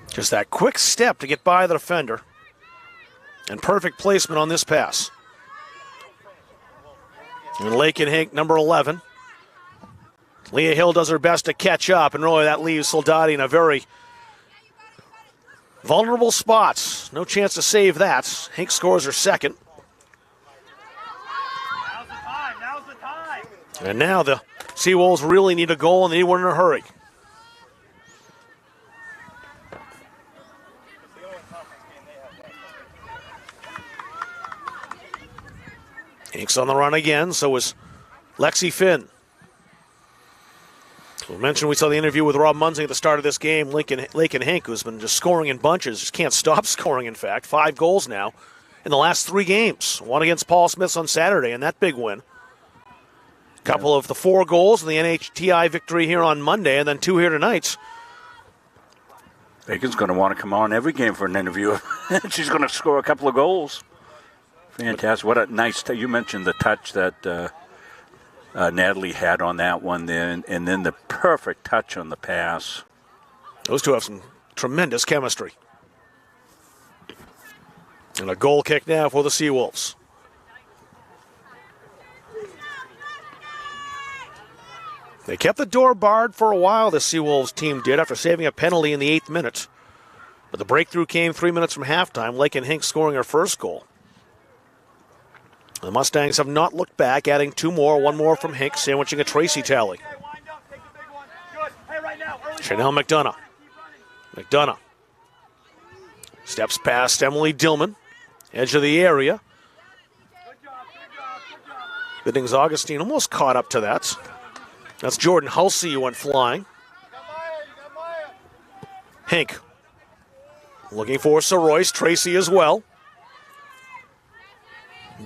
Just that quick step to get by the defender. And perfect placement on this pass. And Lake and Hank, number 11. Leah Hill does her best to catch up, and really that leaves Soldati in a very vulnerable spot. No chance to save that. Hank scores her second. Now's the time. And now the Seawolves really need a goal, and they need one in a hurry. Hank's on the run again, so is Lexi Finn. We mentioned we saw the interview with Rob Munsing at the start of this game. Lake and Hank, who's been just scoring in bunches, just can't stop scoring, in fact. 5 goals now in the last 3 games. One against Paul Smiths on Saturday, and that big win. Couple of the 4 goals in the NHTI victory here on Monday, and then 2 here tonight. Bacon's going to want to come on every game for an interview. She's going to score a couple of goals. Fantastic. What a nice you mentioned the touch that Natalie had on that one then, and then the perfect touch on the pass. Those two have some tremendous chemistry. And a goal kick now for the Seawolves. They kept the door barred for a while, the Seawolves team did, after saving a penalty in the 8th minute. But the breakthrough came 3 minutes from halftime, Lake and Hink scoring her first goal. The Mustangs have not looked back, adding 2 more, 1 more from Hink, sandwiching a Tracy tally. Chanel McDonough. McDonough steps past Emily Dillman, edge of the area. Biddings Augustine almost caught up to that. That's Jordan Hulsey who went flying. Hink looking for Soroyce, Tracy as well.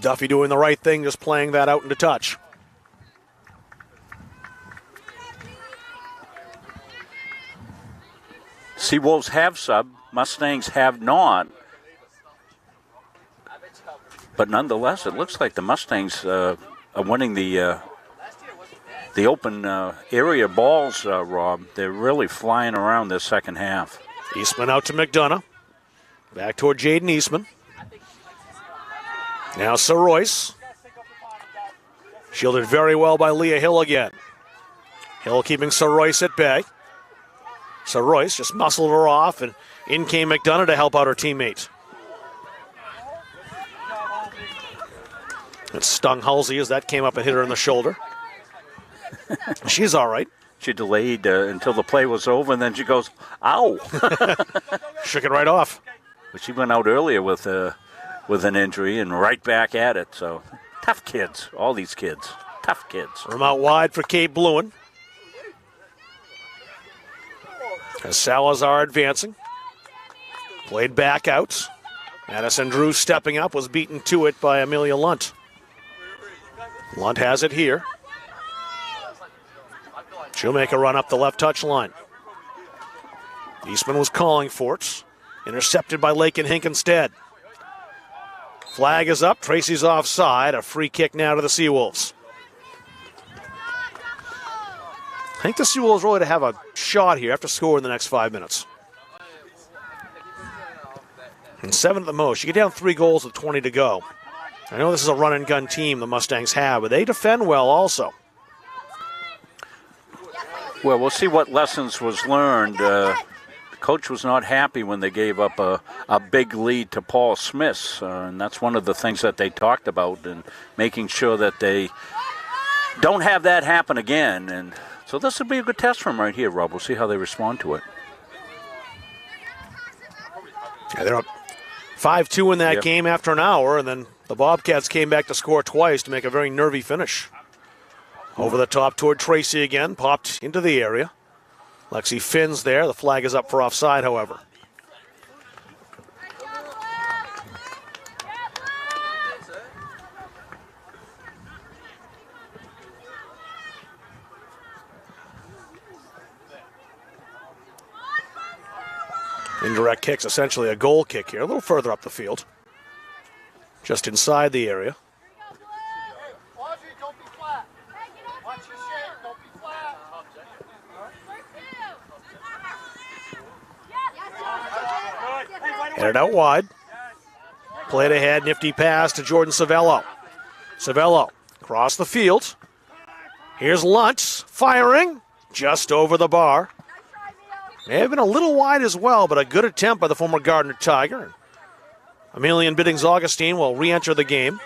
Duffy doing the right thing, just playing that out into touch. Seawolves have sub, Mustangs have not. But nonetheless, it looks like the Mustangs are winning the open area balls, Rob. They're really flying around this second half. Eastman out to McDonough. Back toward Jaden Eastman. Now Soroyce. Shielded very well by Leah Hill again. Hill keeping Soroyce at bay. Soroyce just muscled her off, and in came McDonough to help out her teammate. It stung Halsey as that came up and hit her in the shoulder. She's all right. She delayed until the play was over, and then she goes, ow. Shook it right off. But she went out earlier with an injury and right back at it. So tough kids, all these kids. Tough kids. From out wide for Kate Bluen. As Salazar advancing. Played back out. Madison Drew stepping up, was beaten to it by Amelia Lunt. Lunt has it here. She'll make a run up the left touch line. Eastman was calling for it. Intercepted by Lake and Hink instead. Flag is up. Tracy's offside. A free kick now to the Seawolves. I think the Seawolves really to have a shot here. Have to score in the next 5 minutes. And 7 at the most. You get down 3 goals with 20 to go. I know this is a run-and-gun team the Mustangs have, but they defend well also. Well, we'll see what lessons was learned. The coach was not happy when they gave up a big lead to Paul Smith, and that's one of the things that they talked about, and making sure that they don't have that happen again. And so this would be a good test for them right here, Rob. We'll see how they respond to it. Yeah, they're up 5-2 in that game after an hour, and then the Bobcats came back to score twice to make a very nervy finish. Over the top toward Tracy again, popped into the area. Lexi Finn's there. The flag is up for offside, however. Indirect kick's essentially a goal kick here, a little further up the field. Just inside the area. Headed out wide. Played ahead, nifty pass to Jordan Savello. Savello across the field. Here's Luntz firing just over the bar. May have been a little wide as well, but a good attempt by the former Gardner Tiger. Emilian Biddings-Augustine will re-enter the game.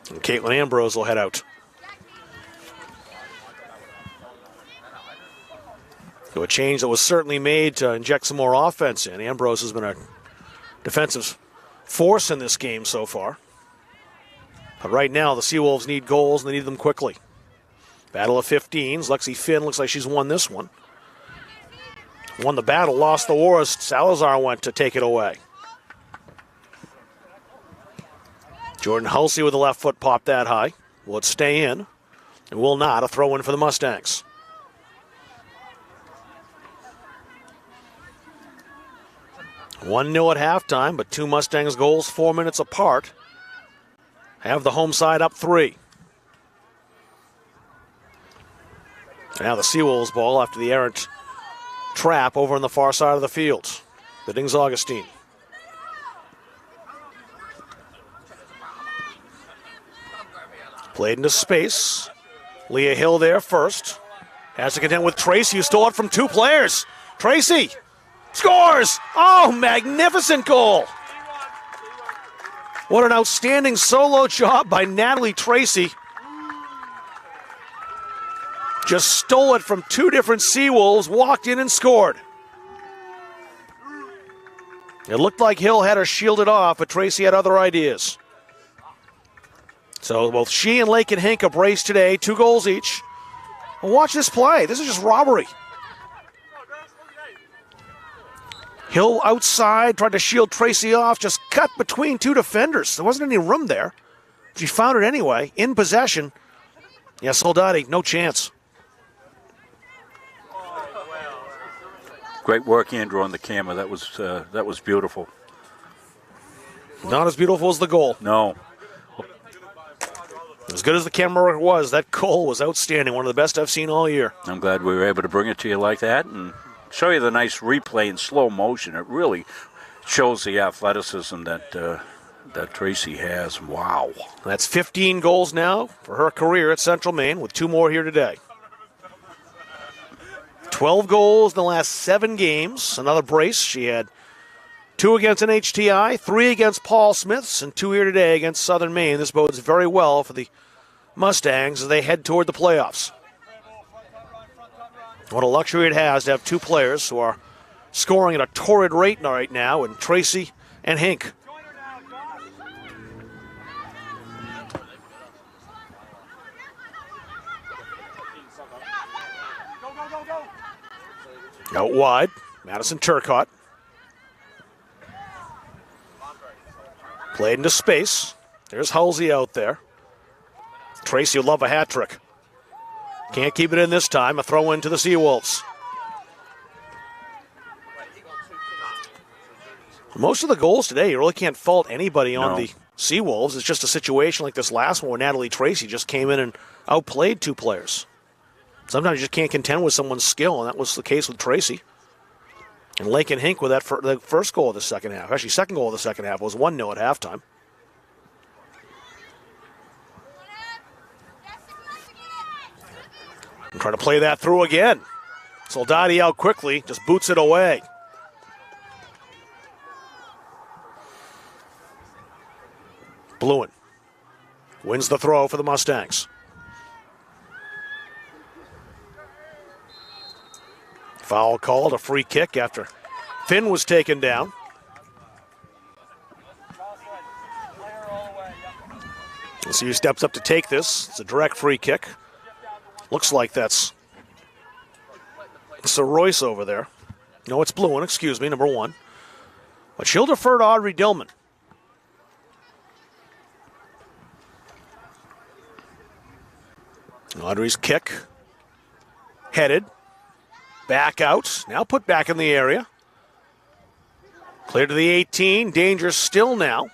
And Caitlin Ambrose will head out. So a change that was certainly made to inject some more offense in. Ambrose has been a defensive force in this game so far. But right now, the Seawolves need goals, and they need them quickly. Battle of 15s. Lexi Finn looks like she's won this one. Won the battle, lost the wars. Salazar went to take it away. Jordan Hulsey with the left foot popped that high. Will it stay in? It will not. A throw in for the Mustangs. (1-0) at halftime, but 2 Mustangs goals 4 minutes apart. Have the home side up 3. Now the Seawolves ball after the errant trap over on the far side of the field. Biddings-Augustine. Played into space. Leah Hill there first. Has to contend with Tracy, who stole it from 2 players. Tracy scores! Oh, magnificent goal! What an outstanding solo job by Natalie Tracy. Just stole it from 2 different Seawolves, walked in and scored. It looked like Hill had her shielded off, but Tracy had other ideas. So both she and Lake and Hink have raced today, 2 goals each. Well, watch this play. This is just robbery. Hill outside, tried to shield Tracy off, just cut between 2 defenders. There wasn't any room there. She found it anyway, in possession. Yeah, Soldati, no chance. Great work, Andrew, on the camera. That was beautiful. Not as beautiful as the goal. No. As good as the camera was, that goal was outstanding. One of the best I've seen all year. I'm glad we were able to bring it to you like that and show you the nice replay in slow motion. It really shows the athleticism that Tracy has. Wow. That's 15 goals now for her career at Central Maine, with 2 more here today. 12 goals in the last 7 games. Another brace. She had 2 against NHTI, 3 against Paul Smiths, and 2 here today against Southern Maine. This bodes very well for the Mustangs as they head toward the playoffs. What a luxury it has to have 2 players who are scoring at a torrid rate right now, and Tracy and Hink. Out wide, Madison Turcotte. Played into space. There's Halsey out there. Tracy will love a hat trick. Can't keep it in this time. A throw in to the Seawolves. Most of the goals today, you really can't fault anybody on the Seawolves. It's just a situation like this last one where Natalie Tracy just came in and outplayed two players. Sometimes you just can't contend with someone's skill, and that was the case with Tracy. And Lakin Hink with that the first goal of the second half. Actually, second goal of the second half was 1-0 at halftime. And trying to play that through again. Soldati out quickly, just boots it away. Bluen wins the throw for the Mustangs. Foul called, a free kick after Finn was taken down. Let's see who steps up to take this. It's a direct free kick. Looks like that's Royce over there. No, it's Bluen, excuse me, number 1. But she'll defer to Audrey Dillman. Audrey's kick, headed, back out, now put back in the area. Clear to the 18, danger still now.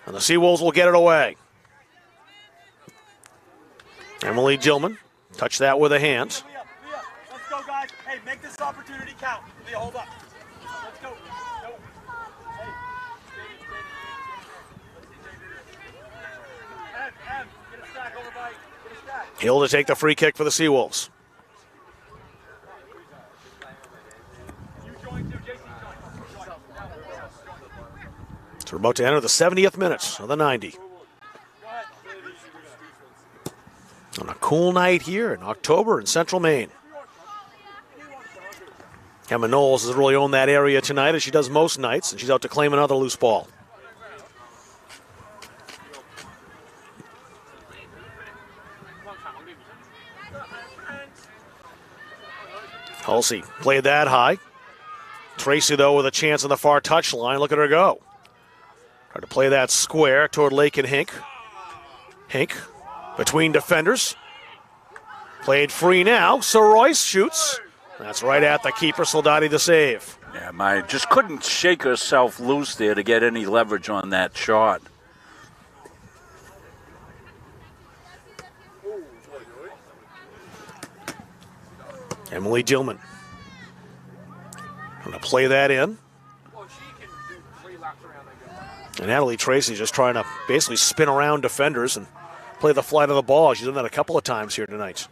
And the Seawolves will get it away. Emily Dillman, touch that with a hand. Let's go, guys. Hey, make this opportunity count. Leah, hold up. Let's go. Ev, get a stack over by. Hill to take the free kick for the Seawolves. So we're about to enter the 70th minute of the 90. On a cool night here in October in Central Maine. Emma Knowles has really owned that area tonight, as she does most nights, and she's out to claim another loose ball. Hulsey played that high. Tracy, though, with a chance on the far touchline. Look at her go. Tried to play that square toward Lakin Hink. Hink between defenders. Played free now. So Royce shoots. That's right at the keeper, Soldati, the save. Yeah, Maya just couldn't shake herself loose there to get any leverage on that shot. Emily Dillman. Going to play that in. And Natalie Tracy just trying to basically spin around defenders and play the flight of the ball. She's done that a couple of times here tonight.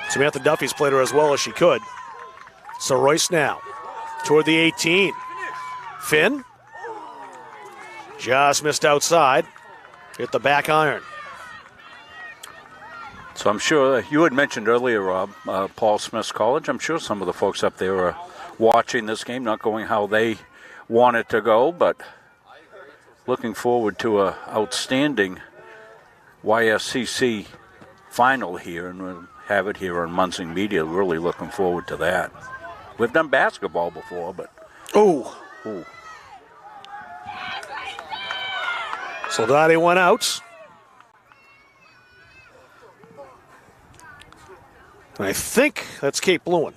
Samantha Duffy's played her as well as she could. So Royce now toward the 18. Finn just missed outside. Hit the back iron. So I'm sure, you had mentioned earlier, Rob, Paul Smith's College. I'm sure some of the folks up there are watching this game, not going how they want it to go, but looking forward to an outstanding YSCC final here, and we'll have it here on Munson Media. Really looking forward to that. We've done basketball before, but... Ooh. Soldati went out. And I think that's Kate Bluen.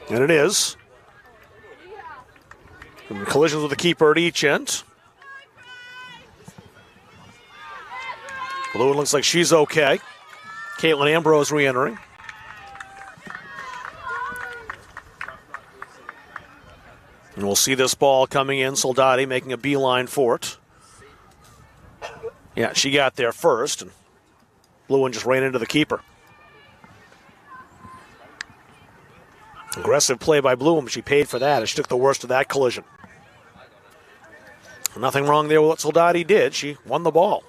And it is. And collisions with the keeper at each end. Bluen looks like she's okay. Caitlin Ambrose re-entering. And we'll see this ball coming in. Soldati making a beeline for it. Yeah, she got there first, and Bluen just ran into the keeper. Aggressive play by Bluen, but she paid for that, and she took the worst of that collision. Nothing wrong there with what Soldati did. She won the ball.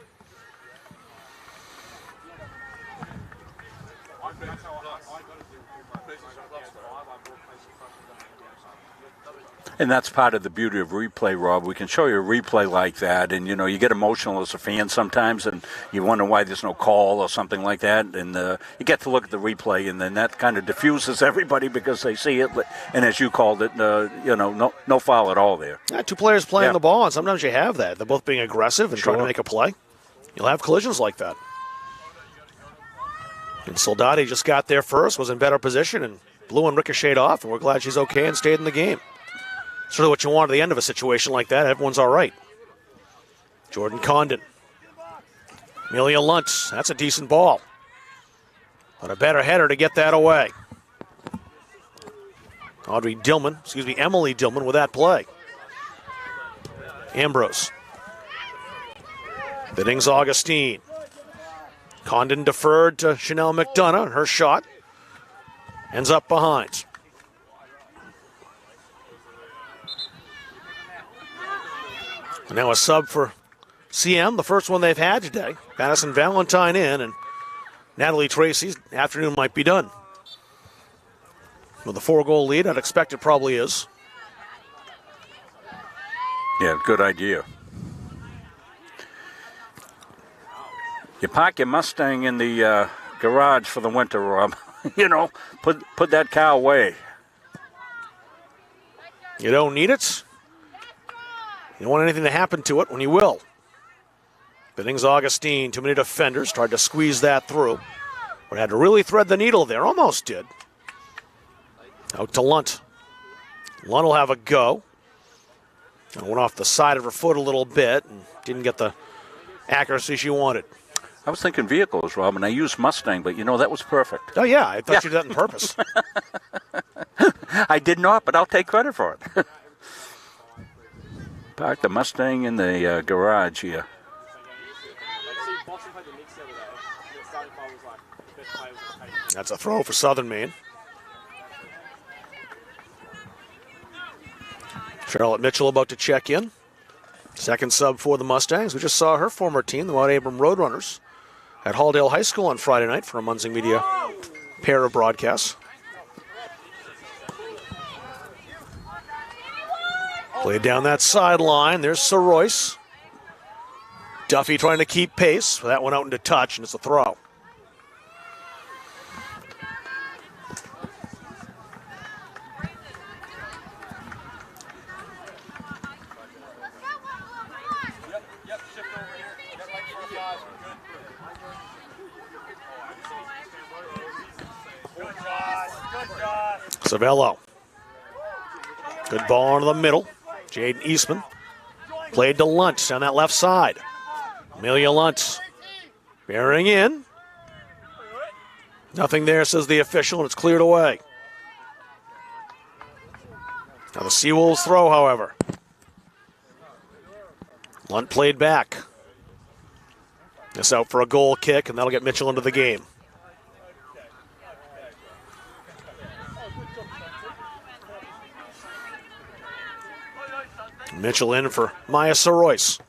And that's part of the beauty of replay, Rob. We can show you a replay like that, and, you know, you get emotional as a fan sometimes, and you wonder why there's no call or something like that, and you get to look at the replay, and then that kind of diffuses everybody because they see it, and as you called it, no foul at all there. Yeah, two players playing the ball, and sometimes you have that. They're both being aggressive and trying to make a play. you'll have collisions like that. And Soldati just got there first, was in better position, and blew and ricocheted off, and we're glad she's okay and stayed in the game. Sort of what you want at the end of a situation like that. Everyone's all right. Jordan Condon. Amelia Luntz. That's a decent ball. But a better header to get that away. Emily Dillman with that play. Ambrose. Biddings Augustine. Condon deferred to Chanel McDonough, and her shot ends up behind. And now a sub for CM, the first one they've had today. Madison Valentine in, and Natalie Tracy's afternoon might be done. With a 4-goal lead, I'd expect it probably is. Yeah, good idea. You park your Mustang in the garage for the winter, Rob. You know, put that car away. You don't need it. You don't want anything to happen to it when you will. Biddings Augustine, too many defenders, tried to squeeze that through. But had to really thread the needle there, almost did. Out to Lunt. Lunt will have a go. And went off the side of her foot a little bit and didn't get the accuracy she wanted. I was thinking vehicles, Rob, and I used Mustang, but that was perfect. Oh, yeah, I thought you did that on purpose. I did not, but I'll take credit for it. Park the Mustang in the garage here. That's a throw for Southern Maine. Charlotte Mitchell about to check in. Second sub for the Mustangs. We just saw her former team, the Mount Abram Roadrunners, at Halldale High School on Friday night for a Munzing Media pair of broadcasts. Played down that sideline. There's Soroyce. Duffy trying to keep pace. That went out into touch, and it's a throw. Savello. Good ball into the middle. Jaden Eastman played to Luntz on that left side. Amelia Luntz bearing in. Nothing there, says the official, and it's cleared away. Now the Seawolves throw, however. Lunt played back. This out for a goal kick, and that'll get Mitchell into the game. Mitchell in for Maya Soroyce.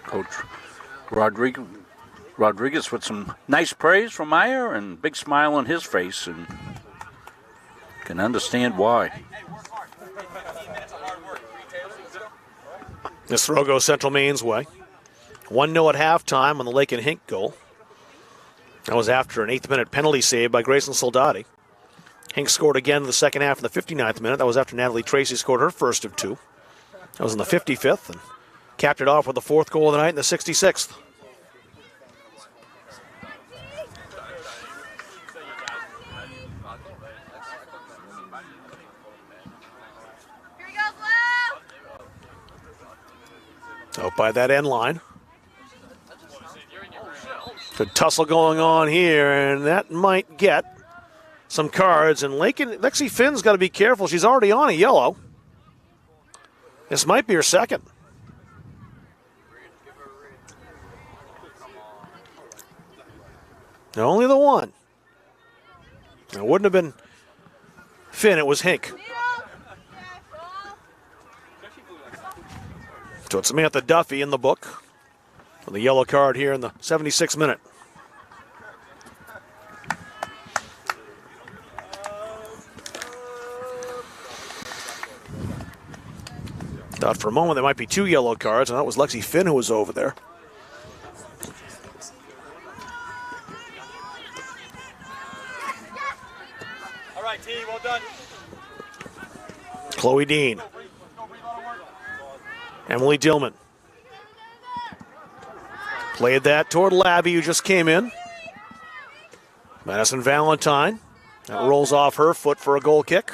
Coach Rodriguez with some nice praise from Maya and big smile on his face, and can understand why. This throw goes Central Maine's way. 1-0 at halftime on the Lake and Hink goal. That was after an 8th-minute penalty save by Grayson Soldati. Hink scored again in the second half in the 59th minute. That was after Natalie Tracy scored her first of two. That was in the 55th, and capped it off with the 4th goal of the night in the 66th. Out by that end line. Good tussle going on here, and that might get some cards. And Lexi Finn's got to be careful. She's already on a yellow. This might be her second. Now, only the one. It wouldn't have been Finn, it was Hink. So it's Samantha Duffy in the book for the yellow card here in the 76th minute. Thought for a moment there might be 2 yellow cards, and that was Lexi Finn who was over there. All right, T, well done. Chloe Dean Emily Dillman played that toward Labby, who just came in. Madison Valentine. That rolls off her foot for a goal kick.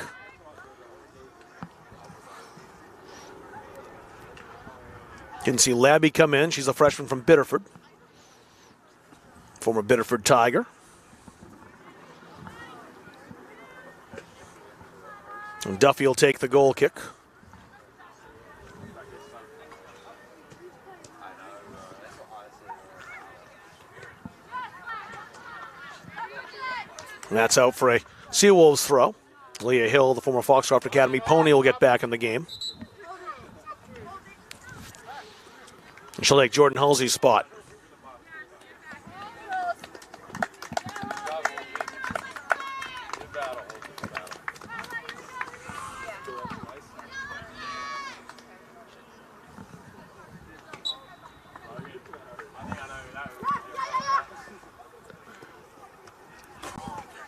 Didn't see Labby come in. She's a freshman from Biddeford. Former Biddeford Tiger. And Duffy will take the goal kick. And that's out for a Seawolves throw. Leah Hill, the former Foxcroft Academy pony, will get back in the game. And she'll take Jordan Halsey's spot.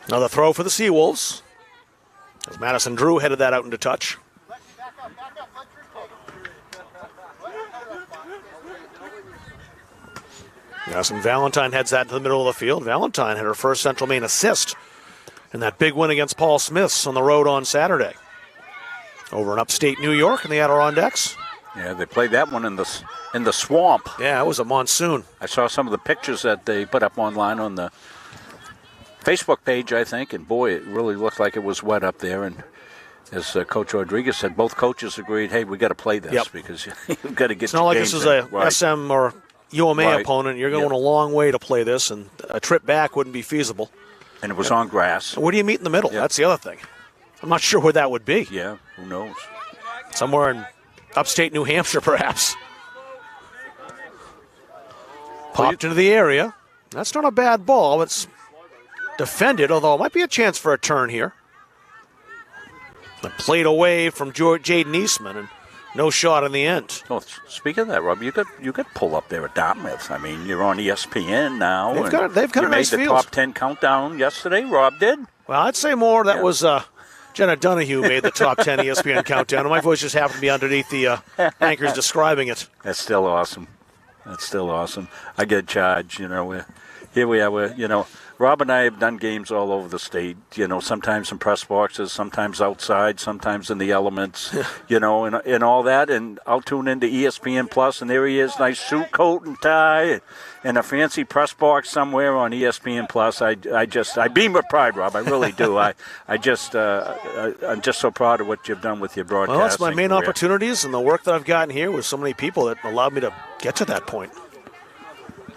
Another throw for the Seawolves. As Madison Drew headed that out into touch. Madison Valentine heads that to the middle of the field. Valentine had her first Central Maine assist in that big win against Paul Smiths on the road on Saturday. Over in upstate New York in the Adirondacks. Yeah, they played that one in the swamp. Yeah, it was a monsoon. I saw some of the pictures that they put up online on the Facebook page, I think, and boy, it really looked like it was wet up there. And as Coach Rodriguez said, both coaches agreed, hey, we got to play this because you've got to get. It's not like this is a SM or UMA opponent. You're going a long way to play this, and a trip back wouldn't be feasible. And it was on grass. Where do you meet in the middle? That's the other thing. I'm not sure where that would be. Yeah, who knows? Somewhere in upstate New Hampshire, perhaps. Popped into the area. That's not a bad ball. It's defended, although it might be a chance for a turn here. The plate away from Jaden Eastman, and no shot in the end. Oh, speaking of that, Rob, you could pull up there at Dartmouth. I mean, you're on ESPN now. They've got a nice field. You made the top 10 countdown yesterday. Rob did. Well, I'd say more. That was Jenna Donahue made the top 10 ESPN countdown, and my voice just happened to be underneath the anchors describing it. That's still awesome. I get charged. Here we are. Rob and I have done games all over the state, sometimes in press boxes, sometimes outside, sometimes in the elements, and all that. And I'll tune into ESPN Plus, and there he is, nice suit, coat, and tie, and a fancy press box somewhere on ESPN Plus. I beam with pride, Rob. I really do. I'm just so proud of what you've done with your broadcasting. Well, that's my main career. opportunities, and the work that I've gotten here with so many people that allowed me to get to that point.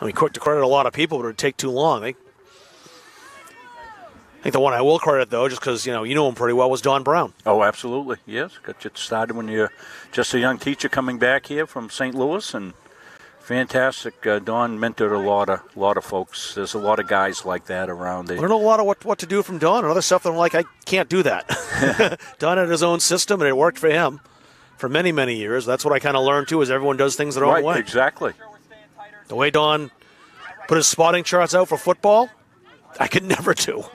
I mean, quick to credit a lot of people, but it would take too long. I think the one I will credit, though, just because, you know him pretty well, was Don Brown. Oh, absolutely. Yes. Got you started when you're just a young teacher coming back here from St. Louis, and fantastic. Don mentored a lot of folks. There's a lot of guys like that around. I don't know a lot of what to do from Don and other stuff that I'm like, I can't do that. Don had his own system, and it worked for him for many, many years. That's what I kind of learned, too, is everyone does things their own way. Exactly. The way Don put his spotting charts out for football, I could never do.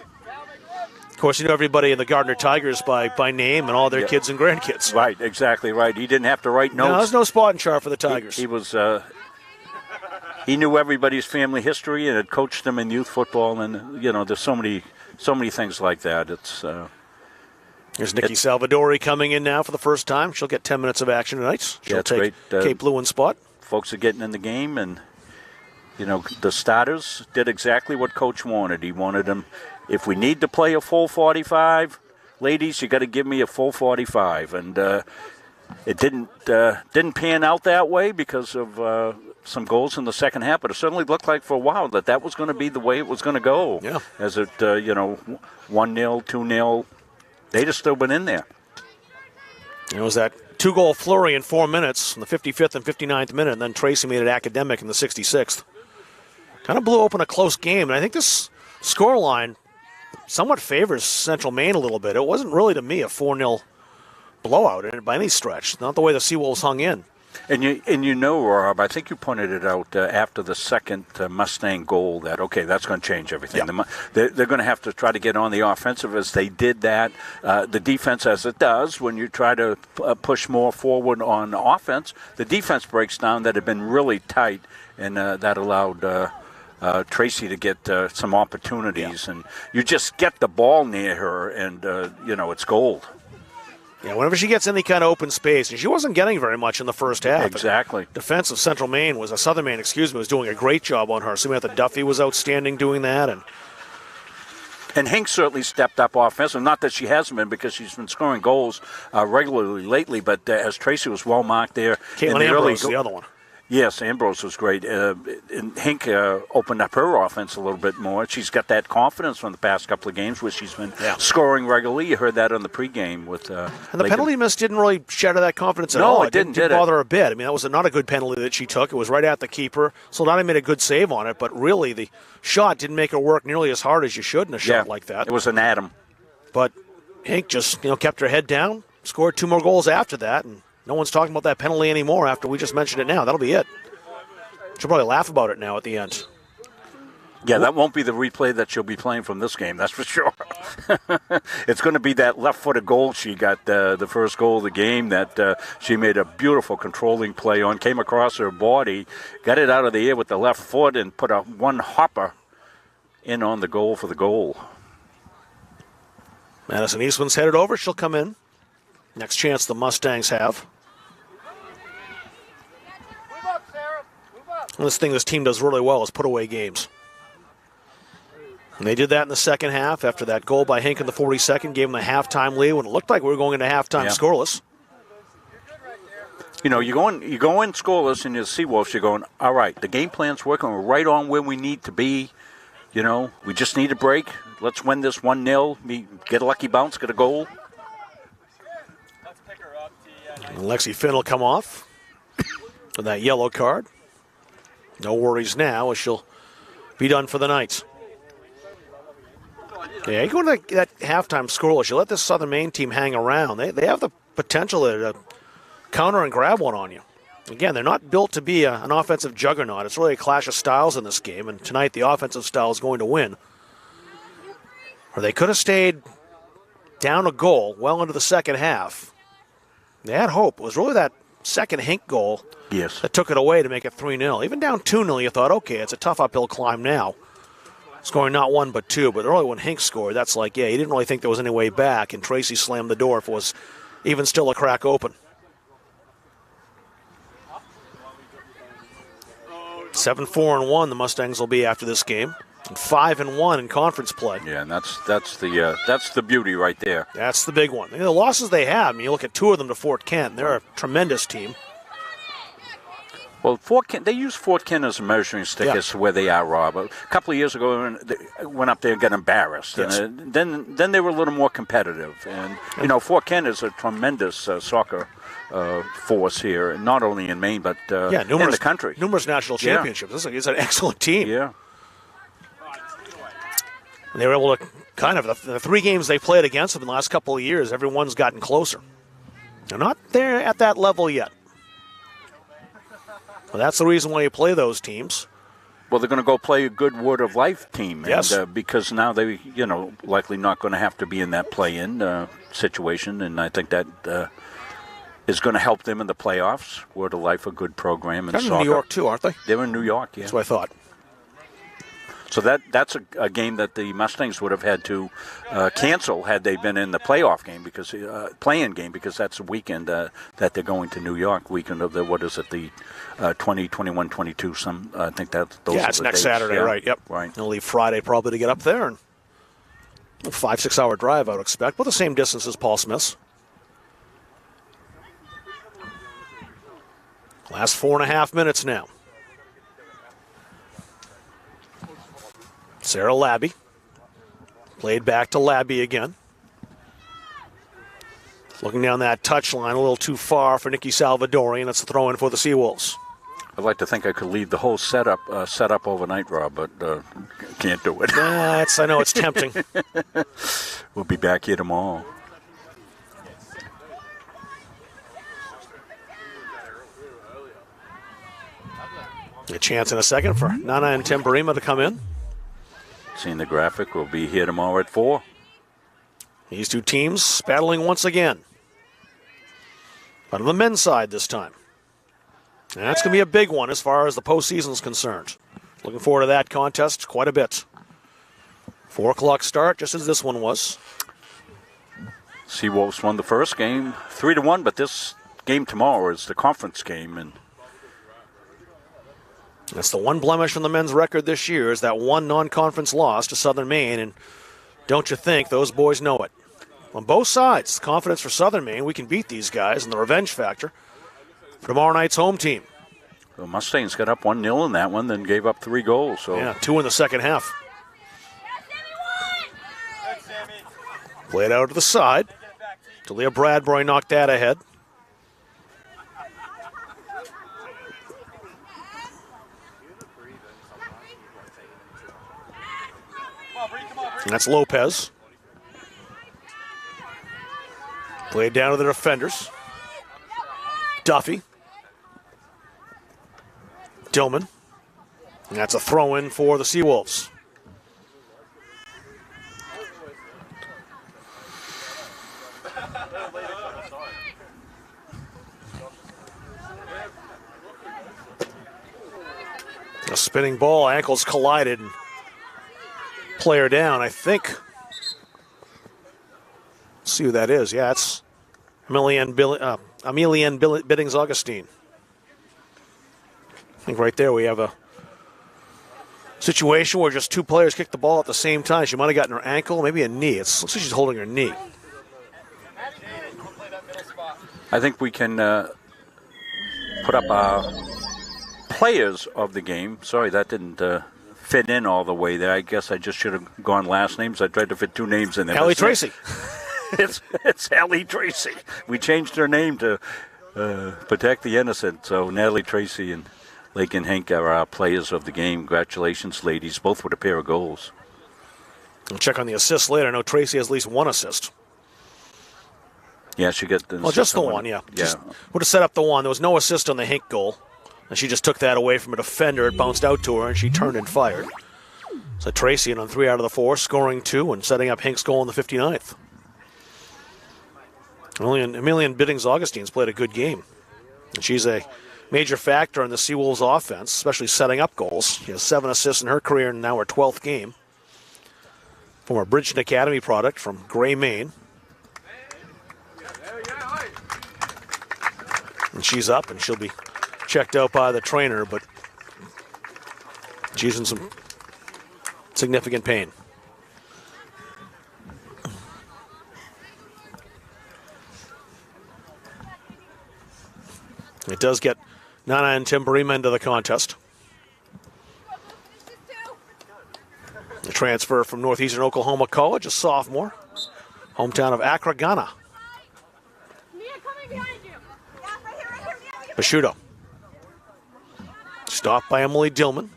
Of course, everybody in the Gardner Tigers by name and all their kids and grandkids. Right, exactly right. He didn't have to write notes. No, there's no spotting chart for the Tigers. He was. He knew everybody's family history and had coached them in youth football, and there's so many things like that. There's Nikki Salvadori coming in now for the first time. She'll get 10 minutes of action tonight. She'll take Cape Lewin's spot. Folks are getting in the game, and the starters did exactly what Coach wanted. He wanted them. If we need to play a full 45, ladies, you got to give me a full 45. And it didn't pan out that way because of some goals in the second half, but it certainly looked like for a while that was going to be the way it was going to go. Yeah. As it, 1-0, 2-0, they just still been in there. It was that 2-goal flurry in 4 minutes in the 55th and 59th minute, and then Tracy made it academic in the 66th. Kind of blew open a close game, and I think this scoreline somewhat favors Central Maine a little bit. It wasn't really, to me, a 4-0 blowout by any stretch. Not the way the Seawolves hung in. And you know, Rob, I think you pointed it out after the second Mustang goal that, okay, that's going to change everything. Yeah. They're going to have to try to get on the offensive as they did that. The defense, as it does, when you try to push more forward on offense, the defense breaks down. That had been really tight, and that allowed Tracy to get some opportunities. And you just get the ball near her, and, it's gold. Yeah, whenever she gets any kind of open space, and she wasn't getting very much in the first half. Exactly. Defensive Southern Maine was doing a great job on her. Samantha Duffy was outstanding doing that, and Hink certainly stepped up offensively. Not that she hasn't been, because she's been scoring goals regularly lately, but as Tracy was well marked there. Caitlin Ambrose, the other one. Yes, Ambrose was great. And Hink opened up her offense a little bit more. She's got that confidence from the past couple of games where she's been scoring regularly. You heard that on the pregame with. And the penalty miss didn't really shatter that confidence at all. No, it didn't bother her a bit. I mean, that was not a good penalty that she took. It was right at the keeper. Soldati made a good save on it, but really the shot didn't make her work nearly as hard as you should in a shot like that. It was an atom. But Hink just kept her head down, scored 2 more goals after that, and no one's talking about that penalty anymore after we just mentioned it now. That'll be it. She'll probably laugh about it now at the end. Yeah, that won't be the replay that she'll be playing from this game, that's for sure. It's going to be that left-footed goal she got, the first goal of the game, that she made a beautiful controlling play on, came across her body, got it out of the air with the left foot, and put a one-hopper in on the goal for the goal. Madison Eastman's headed over. She'll come in. Next chance the Mustangs have. And this thing this team does really well is put away games. And they did that in the second half after that goal by Hink in the 42nd, gave them the halftime lead when it looked like we were going into halftime scoreless. You go in scoreless, and you see Wolves, you're going, all right, the game plan's working. We're right on where we need to be. We just need a break. Let's win this 1-0. Get a lucky bounce, get a goal. And Lexi Finn will come off with that yellow card. No worries now, as she'll be done for the night. Yeah, you go into that halftime scoreless, you let this Southern Maine team hang around. They have the potential to counter and grab one on you. Again, they're not built to be an offensive juggernaut. It's really a clash of styles in this game, and tonight the offensive style is going to win. Or they could have stayed down a goal well into the second half. They had hope. It was really that second Hink goal that took it away to make it 3-0. Even down 2-0, you thought, okay, it's a tough uphill climb now. Scoring not 1 but 2, but early when Hink scored, that's like, you didn't really think there was any way back, and Tracy slammed the door if it was even still a crack open. 7-4-1 the Mustangs will be after this game, and 5-1 in conference play. Yeah, and that's the beauty right there. That's the big one. The losses they have, you look at 2 of them to Fort Kent, they're a tremendous team. Well, Fort Kent, they use Fort Kent as a measuring stick as to where they are, Rob. A couple of years ago, they went up there and got embarrassed. Yes. And then they were a little more competitive. And, Fort Kent is a tremendous soccer force here, not only in Maine, but in the country. Numerous national championships. It's an excellent team. Yeah. And they were able to the 3 games they played against them in the last couple of years, everyone's gotten closer. They're not there at that level yet. Well, that's the reason why you play those teams. Well, they're going to go play a good Word of Life team. Yes. And, because now they, likely not going to have to be in that play-in situation, and I think that is going to help them in the playoffs. Word of Life, a good program in soccer. They're in New York, too, aren't they? They're in New York, yeah. That's what I thought. So that's a game that the Mustangs would have had to cancel had they been in the playoff game, because play-in game, because that's a weekend that they're going to New York. Weekend of the 20, 21, 22. I think that those. Yeah, are it's the next dates. Saturday, right? Yep. Right. They'll leave Friday probably to get up there, and a 5-6 hour drive I would expect, but the same distance as Paul Smith's. Last 4.5 minutes now. Sarah Labby. Played back to Labby again. Looking down that touchline a little too far for Nikki Salvadori, and it's a throw-in for the Seawolves. I'd like to think I could leave the whole setup overnight, Rob, but can't do it. I know it's tempting. We'll be back here tomorrow. A chance in a second for Nana and Timberima to come in. Seeing the graphic, we'll be here tomorrow at 4. These two teams battling once again. But on the men's side this time. And that's going to be a big one as far as the postseason is concerned. Looking forward to that contest quite a bit. 4 o'clock start, just as this one was. Seawolves won the first game 3-1, but this game tomorrow is the conference game, and that's the one blemish on the men's record this year, is that one non-conference loss to Southern Maine, and don't you think those boys know it? On both sides, confidence for Southern Maine, we can beat these guys, and the revenge factor for tomorrow night's home team. the Mustangs got up 1-0 in that one, then gave up 3 goals. So yeah, 2 in the second half. Play it out to the side. Talia Bradbury knocked that ahead. And that's Lopez. Played down to the defenders. Duffy. Dillman. And that's a throw-in for the Seawolves. A spinning ball, ankles collided. Player down, I think. Let's see who that is. Yeah, it's Emilienne Biddings-Augustine. I think right there we have a situation where just 2 players kicked the ball at the same time. She might have gotten her ankle, maybe a knee. It looks like she's holding her knee. I think we can put up players of the game. Sorry, that didn't fit in all the way there. I guess I just should have gone last names. I tried to fit 2 names in there. Allie Tracy. It's Allie Tracy. We changed her name to protect the innocent. So Natalie Tracy and Lakin Henk are our players of the game. Congratulations, ladies, both with a pair of goals. We'll check on the assists later. I know Tracy has at least 1 assist. Yeah, she got the. Well, just the one, yeah. Just would have set up the one. There was no assist on the Henk goal. And she just took that away from a defender. It bounced out to her, and she turned and fired. So Tracy in on 3 out of the 4, scoring 2 and setting up Henk's goal in the 59th. Emilienne Biddings-Augustine's played a good game. And she's a major factor in the Seawolves offense, especially setting up goals. She has 7 assists in her career and now her 12th game. Former Bridgeton Academy product from Gray, Maine. And she's up, and she'll be checked out by the trainer, but she's in some significant pain. It does get Nana and Timberima into the contest. The transfer from Northeastern Oklahoma College, a sophomore, hometown of Accra, Ghana. Bashuto. Stopped by Emily Dillman.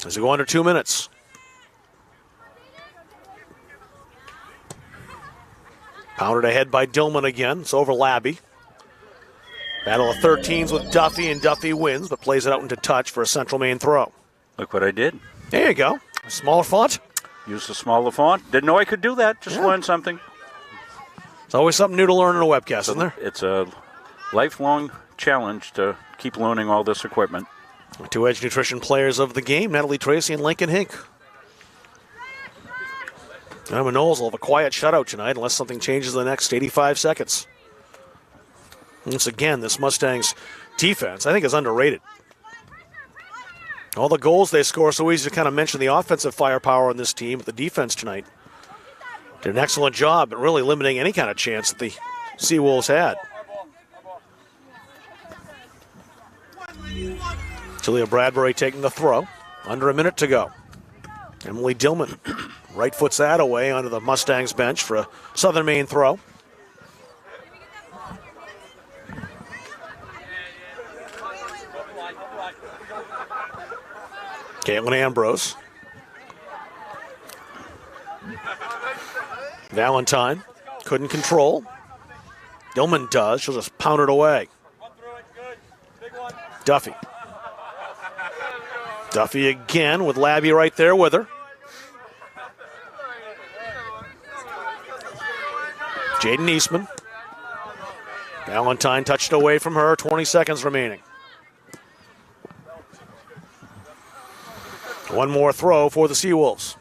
As we go under 2 minutes. Pounded ahead by Dillman again. It's over Labby. Battle of 13s with Duffy, and Duffy wins, but plays it out into touch for a Central Maine throw. Look what I did. There you go. A smaller font. Used a smaller font. Didn't know I could do that. Just learned something. It's always something new to learn in a webcast, isn't there? It's a lifelong challenge to keep learning all this equipment. 2 Edge Nutrition players of the game, Natalie Tracy and Lincoln Hink. Emma Knowles will have a quiet shutout tonight unless something changes in the next 85 seconds. Once again, this Mustangs defense, I think, is underrated. All the goals they score, so easy to kind of mention the offensive firepower on this team, but the defense tonight did an excellent job at really limiting any kind of chance that the Seawolves had. Talia Bradbury taking the throw. Under a minute to go. Emily Dillman right foots that away onto the Mustangs bench for a Southern Maine throw. Caitlin Ambrose. Valentine couldn't control. Dillman does. She'll just pound it away. Duffy. Duffy again with Labby right there with her. Jaden Eastman. Valentine touched away from her, 20 seconds remaining. One more throw for the Seawolves.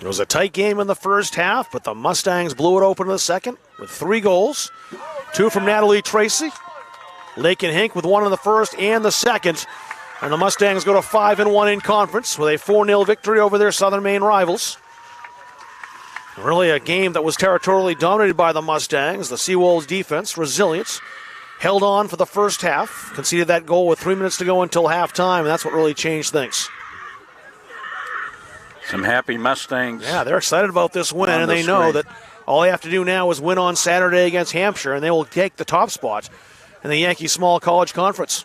It was a tight game in the first half, but the Mustangs blew it open in the second with 3 goals. 2 from Natalie Tracy. Lakin Hink with 1 in the first and the second. And the Mustangs go to 5-1 in conference with a 4-0 victory over their Southern Maine rivals. Really a game that was territorially dominated by the Mustangs. The Seawolves defense, resilience, held on for the first half. Conceded that goal with 3 minutes to go until halftime, and that's what really changed things. Some happy Mustangs. Yeah, they're excited about this win, and they know that all they have to do now is win on Saturday against Hampshire, and they will take the top spot in the Yankee Small College Conference.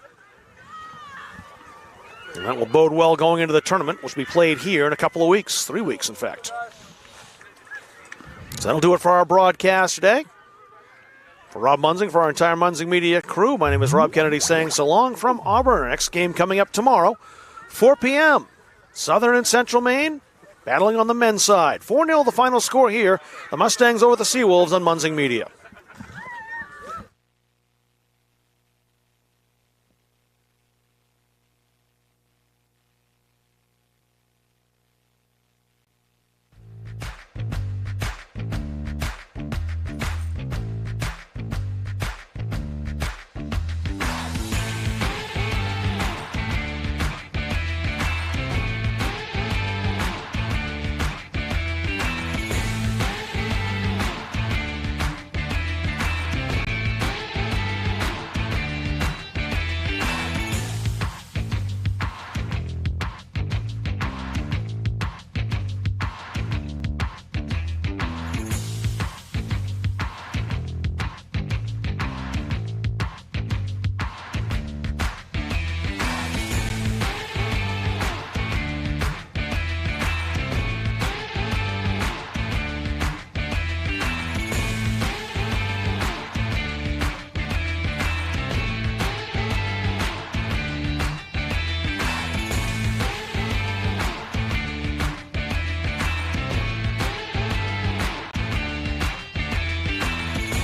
And that will bode well going into the tournament, which will be played here in a couple of weeks, 3 weeks, in fact. So that'll do it for our broadcast today. For Rob Munzing, for our entire Munzing Media crew, my name is Rob Kennedy saying so long from Auburn. Our next game coming up tomorrow, 4 p.m. Southern and Central Maine battling on the men's side. 4-0 the final score here. The Mustangs over the Seawolves on Munzing Media.